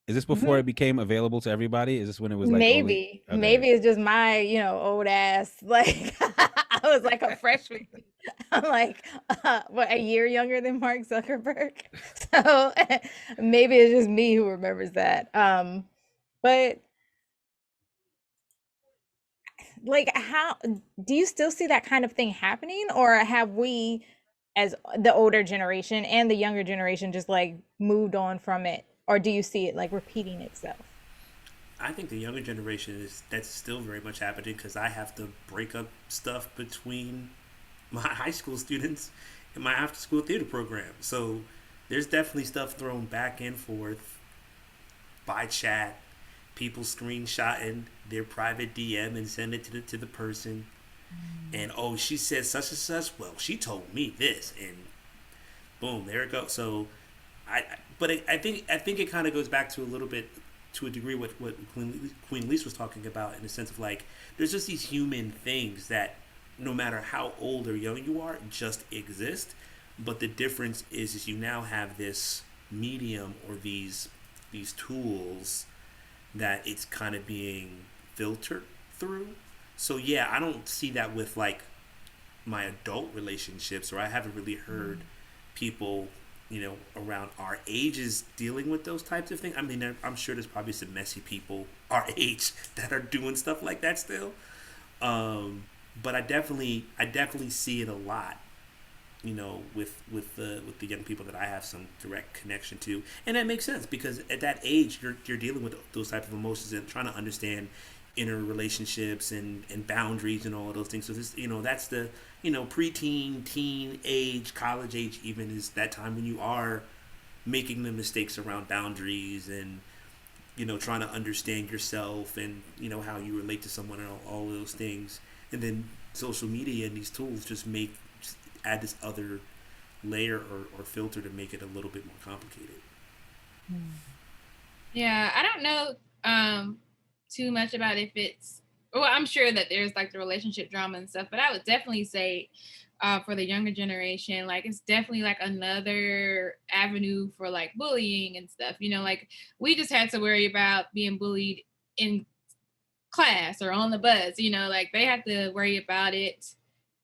Is this before it became available to everybody? Is this when it was like maybe only, okay. maybe it's just my, you know, old ass, like I was like a freshman. I'm like what, a year younger than Mark Zuckerberg, so maybe it's just me who remembers that. But like, how do you still see that kind of thing happening, or have we as the older generation and the younger generation just like moved on from it, or do you see it like repeating itself? I think the younger generation that's still very much happening because I have to break up stuff between my high school students and my after school theater program. So there's definitely stuff thrown back and forth by chat, people screenshotting their private DM and send it to the person. And oh, she said such and such. Well, she told me this, and boom, there it goes. So I think it kind of goes back to a little bit, to a degree, what Queen Lise was talking about, in the sense of like, there's just these human things that no matter how old or young you are, just exist. But the difference is you now have this medium or these tools that it's kind of being filtered through. So yeah, I don't see that with like my adult relationships, or I haven't really heard people, you know, around our ages dealing with those types of things. I mean, I'm sure there's probably some messy people our age that are doing stuff like that still. But I definitely see it a lot, you know, with the young people that I have some direct connection to, and that makes sense because at that age you're dealing with those type of emotions and trying to understand inner relationships and boundaries and all of those things. So this, you know, that's the, you know, preteen, teen age, college age even, is that time when you are making the mistakes around boundaries and, you know, trying to understand yourself and, you know, how you relate to someone and all of those things. And then social media and these tools just add this other layer or filter to make it a little bit more complicated. Yeah, I don't know too much about if it's, well, I'm sure that there's like the relationship drama and stuff, but I would definitely say for the younger generation, like it's definitely like another avenue for like bullying and stuff. You know, like we just had to worry about being bullied in class or on the bus, you know, like they have to worry about it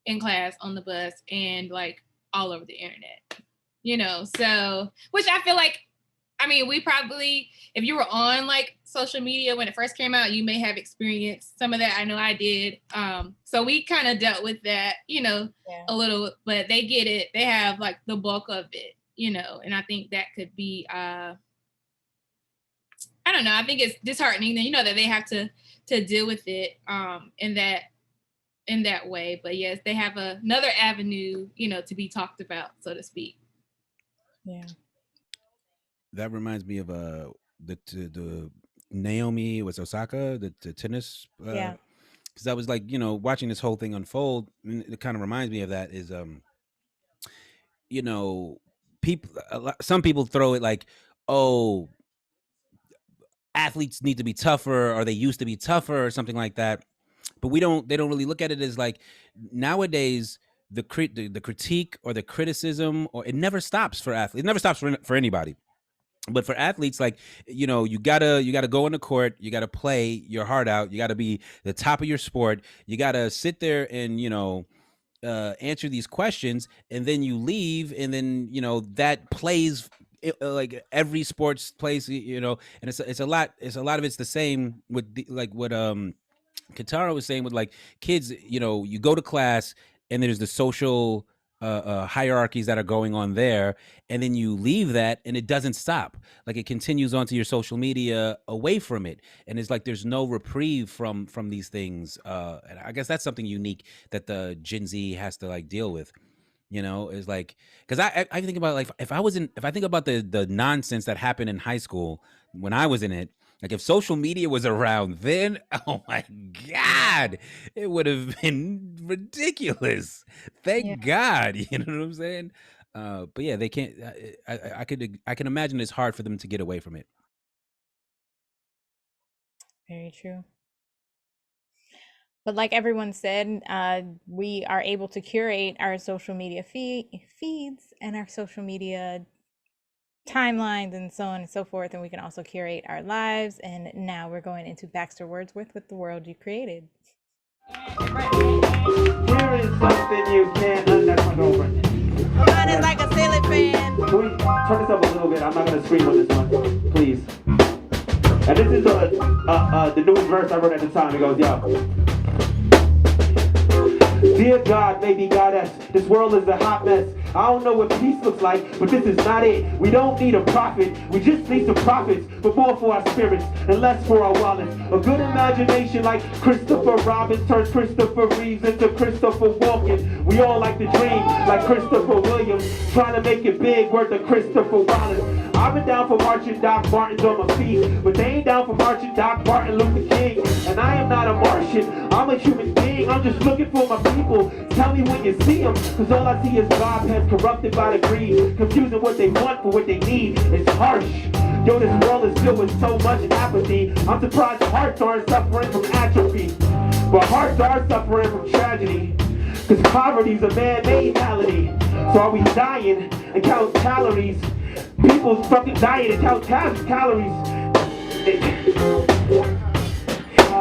in class, on the bus, and like all over the internet, you know. So, which I feel like, I mean, we probably, if you were on like social media when it first came out, you may have experienced some of that. I know I did. So we kind of dealt with that, you know, a little, but they get it. They have like the bulk of it, you know, and I think that could be, I don't know. I think it's disheartening that, you know, that they have to deal with it in that way. But yes, they have another avenue, you know, to be talked about, so to speak. Yeah. That reminds me of the Naomi was Osaka, the tennis. Yeah. Because I was like, you know, watching this whole thing unfold, and it kind of reminds me of that. Is you know, some people throw it like, oh, athletes need to be tougher, or they used to be tougher, or something like that. but they don't really look at it as like nowadays the critique or the criticism, or it never stops for athletes. It never stops for anybody. But for athletes, like, you gotta go on the court, you gotta play your heart out, you gotta be the top of your sport, you gotta sit there and answer these questions, and then you leave, and then that plays like every sports plays, and it's a lot of it's the same with like what Katera was saying with like kids, you go to class and there's the social hierarchies that are going on there, and then you leave that and it doesn't stop. Like it continues onto your social media away from it, and it's like there's no reprieve from these things. And I guess that's something unique that the Gen Z has to like deal with. Is like, because I think about like if I think about the nonsense that happened in high school when I was in it. Like if social media was around then, oh my God, it would have been ridiculous. Thank God, you know what I'm saying? But yeah, they can't. I can imagine it's hard for them to get away from it. Very true. But like everyone said, we are able to curate our social media feeds and our social media timelines and so on and so forth, and we can also curate our lives. And now we're going into Baxter Wordsworth with The World You Created. Here is something you can't that's my girlfriend. Mine is like a silly fan. Can we turn this up a little bit? I'm not gonna scream on this one, please. And this is the newest verse I wrote at the time. It goes, yo. Dear God, maybe goddess, this world is a hot mess. I don't know what peace looks like, but this is not it. We don't need a prophet, we just need some profits, but more for our spirits and less for our wallets. A good imagination like Christopher Robin turns Christopher Reeves into Christopher Walken. We all like to dream like Christopher Williams, trying to make it big, worth of Christopher Wallace. I've been down for marching Doc Martens on my feet, but they ain't down for marching Doc Martin Luther King. And I am not a Martian, I'm a human being. I'm just looking for my people. Tell me when you see them, cause all I see is bobheads corrupted by the greed, confusing what they want for what they need. It's harsh. Yo, this world is filled with so much apathy. I'm surprised hearts aren't suffering from atrophy, but hearts are suffering from tragedy, cause poverty's a man-made malady. So are we dying and count calories? People's fucking diet and count calories.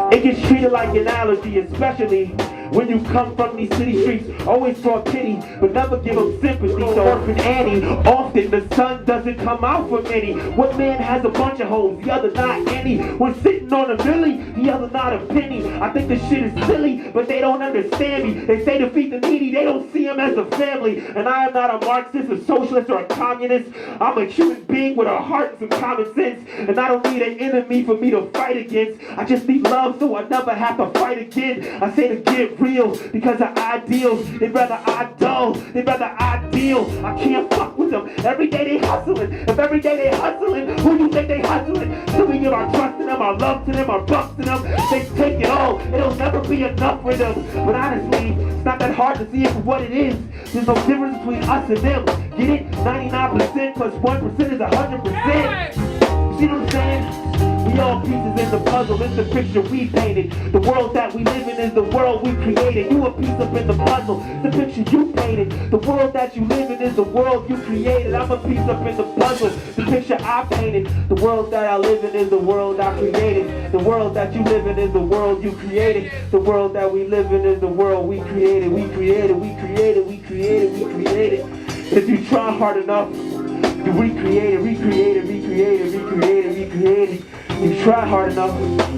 It gets treated like an allergy, especially when you come from these city streets. Always draw pity, but never give them sympathy. So Orphan Annie, often the sun doesn't come out for many. What man has a bunch of hoes, the other not any? When sitting on a milli, the other not a penny. I think this shit is silly, but they don't understand me. They say to feed the needy, they don't see them as a family. And I am not a Marxist, a socialist, or a communist. I'm a human being with a heart and some common sense. And I don't need an enemy for me to fight against. I just need love so I never have to fight again. I say to get real because of ideals. They'd rather I dull, they'd rather I deal. I can't fuck with them. Every day they hustling. If every day they hustling, who you think they hustling? So we give our trust to them, our love to them, our bucks to them. They take it all. It'll never be enough for them. But honestly, it's not that hard to see it for what it is. There's no difference between us and them. Get it? 99% plus 1% is 100%. See what I'm saying? We all pieces in the puzzle, it's the picture we painted. The world that we live in is the world we created. You a piece up in the puzzle, the picture you painted. The world that you live in is the world you created. I'm a piece up in the puzzle, the picture I painted. The world that I live in is the world I created. The world that you live in is the world you created. The world that we live in is the world we created. We created, we created, we created, we created. If you try hard enough, you recreate it, recreate it, recreate it, recreate it, recreate it. You try hard enough,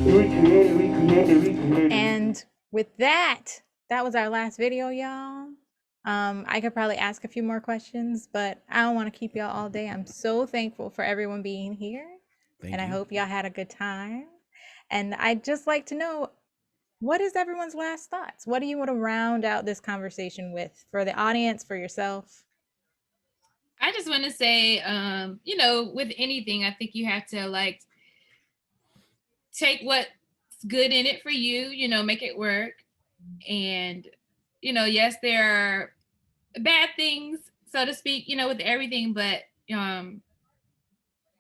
you recreate it, recreate it, recreate it. And with that was our last video, y'all. I could probably ask a few more questions, but I don't want to keep y'all all day. I'm so thankful for everyone being here. Thank and you. I hope y'all had a good time. And I'd just like to know, what is everyone's last thoughts? What do you want to round out this conversation with, for the audience, for yourself? I just want to say, with anything, I think you have to like take what's good in it for you, make it work. And, yes, there are bad things, so to speak, with everything, but,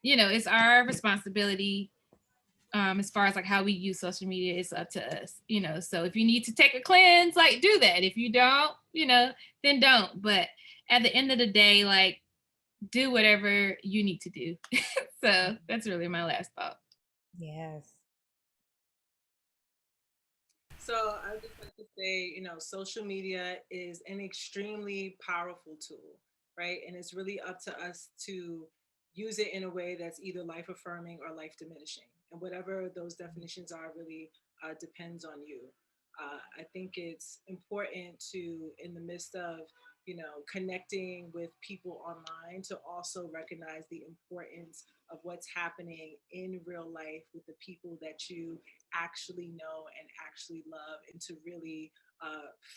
it's our responsibility as far as like how we use social media, it's up to us, you know. So if you need to take a cleanse, like do that. If you don't, you know, then don't. But at the end of the day, like do whatever you need to do. So that's really my last thought. Yes. So I would just like to say, you know, social media is an extremely powerful tool, right? And it's really up to us to use it in a way that's either life affirming or life diminishing. And whatever those definitions are really depends on you. I think it's important to, in the midst of, you know, connecting with people online, to also recognize the importance of what's happening in real life with the people that you actually know and actually love, and to really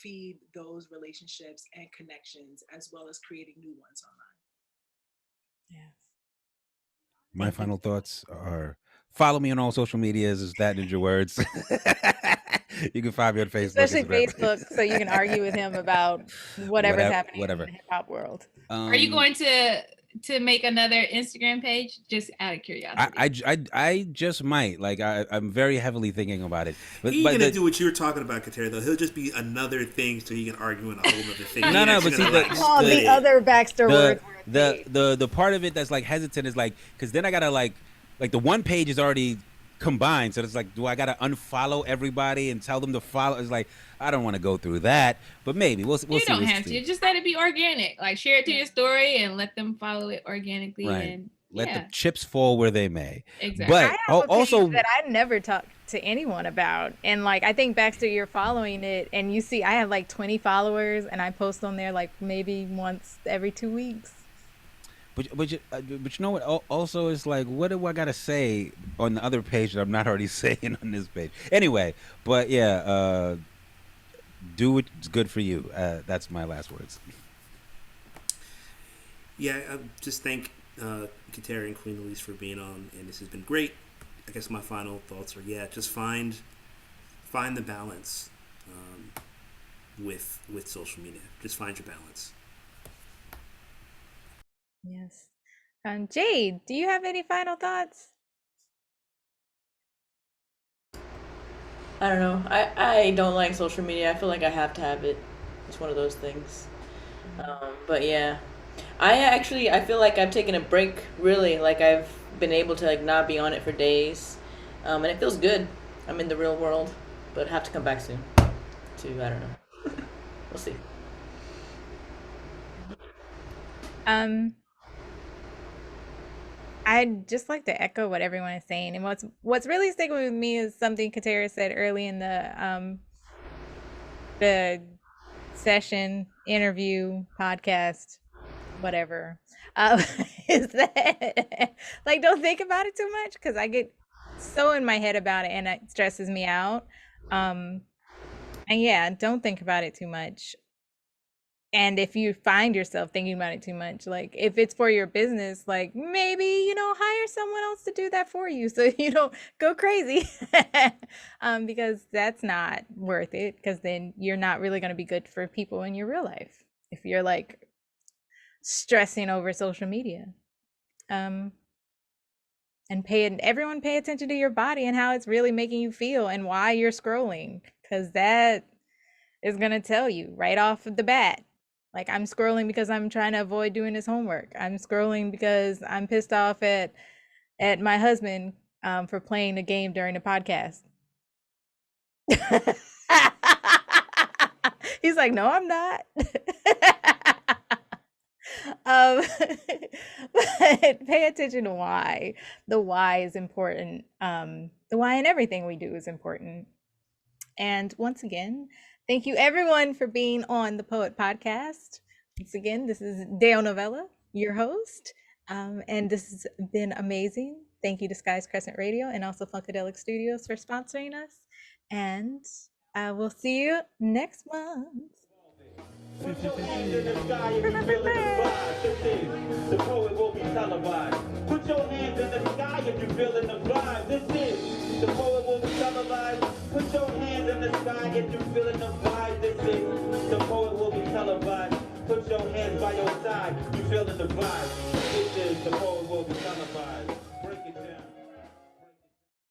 feed those relationships and connections, as well as creating new ones online. Yes. My final thoughts are: follow me on all social medias. Is that in your words? You can find me on Facebook, especially Instagram. Facebook, so you can argue with him about whatever's happening in the hip hop world. Are you going to make another Instagram page? Just out of curiosity. I just might. Like I'm very heavily thinking about it. But He's gonna do what you're talking about, Katera. Though he'll just be another thing, so he can argue on a whole other thing. No, but see, the other Baxter Wordsworth. The part of it that's like hesitant is like, because then I gotta like the one page is already combined, so it's like, do I gotta unfollow everybody and tell them to follow? It's like, I don't want to go through that, but maybe we'll see. You don't have to. Just let it be organic. Like share it to your story and let them follow it organically. Right. And let the chips fall where they may. Exactly. But I have also that I never talked to anyone about, and like I think Baxter, you're following it, and you see I have like 20 followers, and I post on there like maybe once every 2 weeks. But you know what? Also, it's like, what do I gotta say on the other page that I'm not already saying on this page? Anyway, but yeah, do what's good for you. That's my last words. Yeah, just thank Katera and Queen Elise for being on, and this has been great. I guess my final thoughts are, just find the balance with social media. Just find your balance. Yes. Jade, do you have any final thoughts? I don't know. I don't like social media. I feel like I have to have it. It's one of those things. But yeah, I feel like I've taken a break, really. Like I've been able to like not be on it for days. And it feels good. I'm in the real world, but have to come back soon to, I don't know. We'll see. I'd just like to echo what everyone is saying, and what's really sticking with me is something Katera said early in the session, interview, podcast, whatever. Is that like, don't think about it too much, because I get so in my head about it and it stresses me out. And yeah, don't think about it too much. And if you find yourself thinking about it too much, like if it's for your business, like maybe, hire someone else to do that for you so you don't go crazy. Because that's not worth it, because then you're not really going to be good for people in your real life if you're like stressing over social media. And everyone pay attention to your body and how it's really making you feel and why you're scrolling, because that is going to tell you right off of the bat. Like, I'm scrolling because I'm trying to avoid doing his homework. I'm scrolling because I'm pissed off at my husband for playing the game during the podcast. He's like, no, I'm not. But pay attention to why. The why is important. The why in everything we do is important. And once again, thank you everyone for being on the Poet Podcast. Once again, this is Deo Novella, your host. And this has been amazing. Thank you to Skies Crescent Radio and also Funkadelic Studios for sponsoring us. And we'll see you next month. Put your hands in the sky if you're feeling the vibe. This is the poet will be televised. Put your hands in the sky if you're feeling the vibe. This is the poet will be televised. Put your hands in the sky if you're feeling the vibe. This is the poet will be televised. Put your hands by your side, you feeling the vibe. This is the poet will be televised.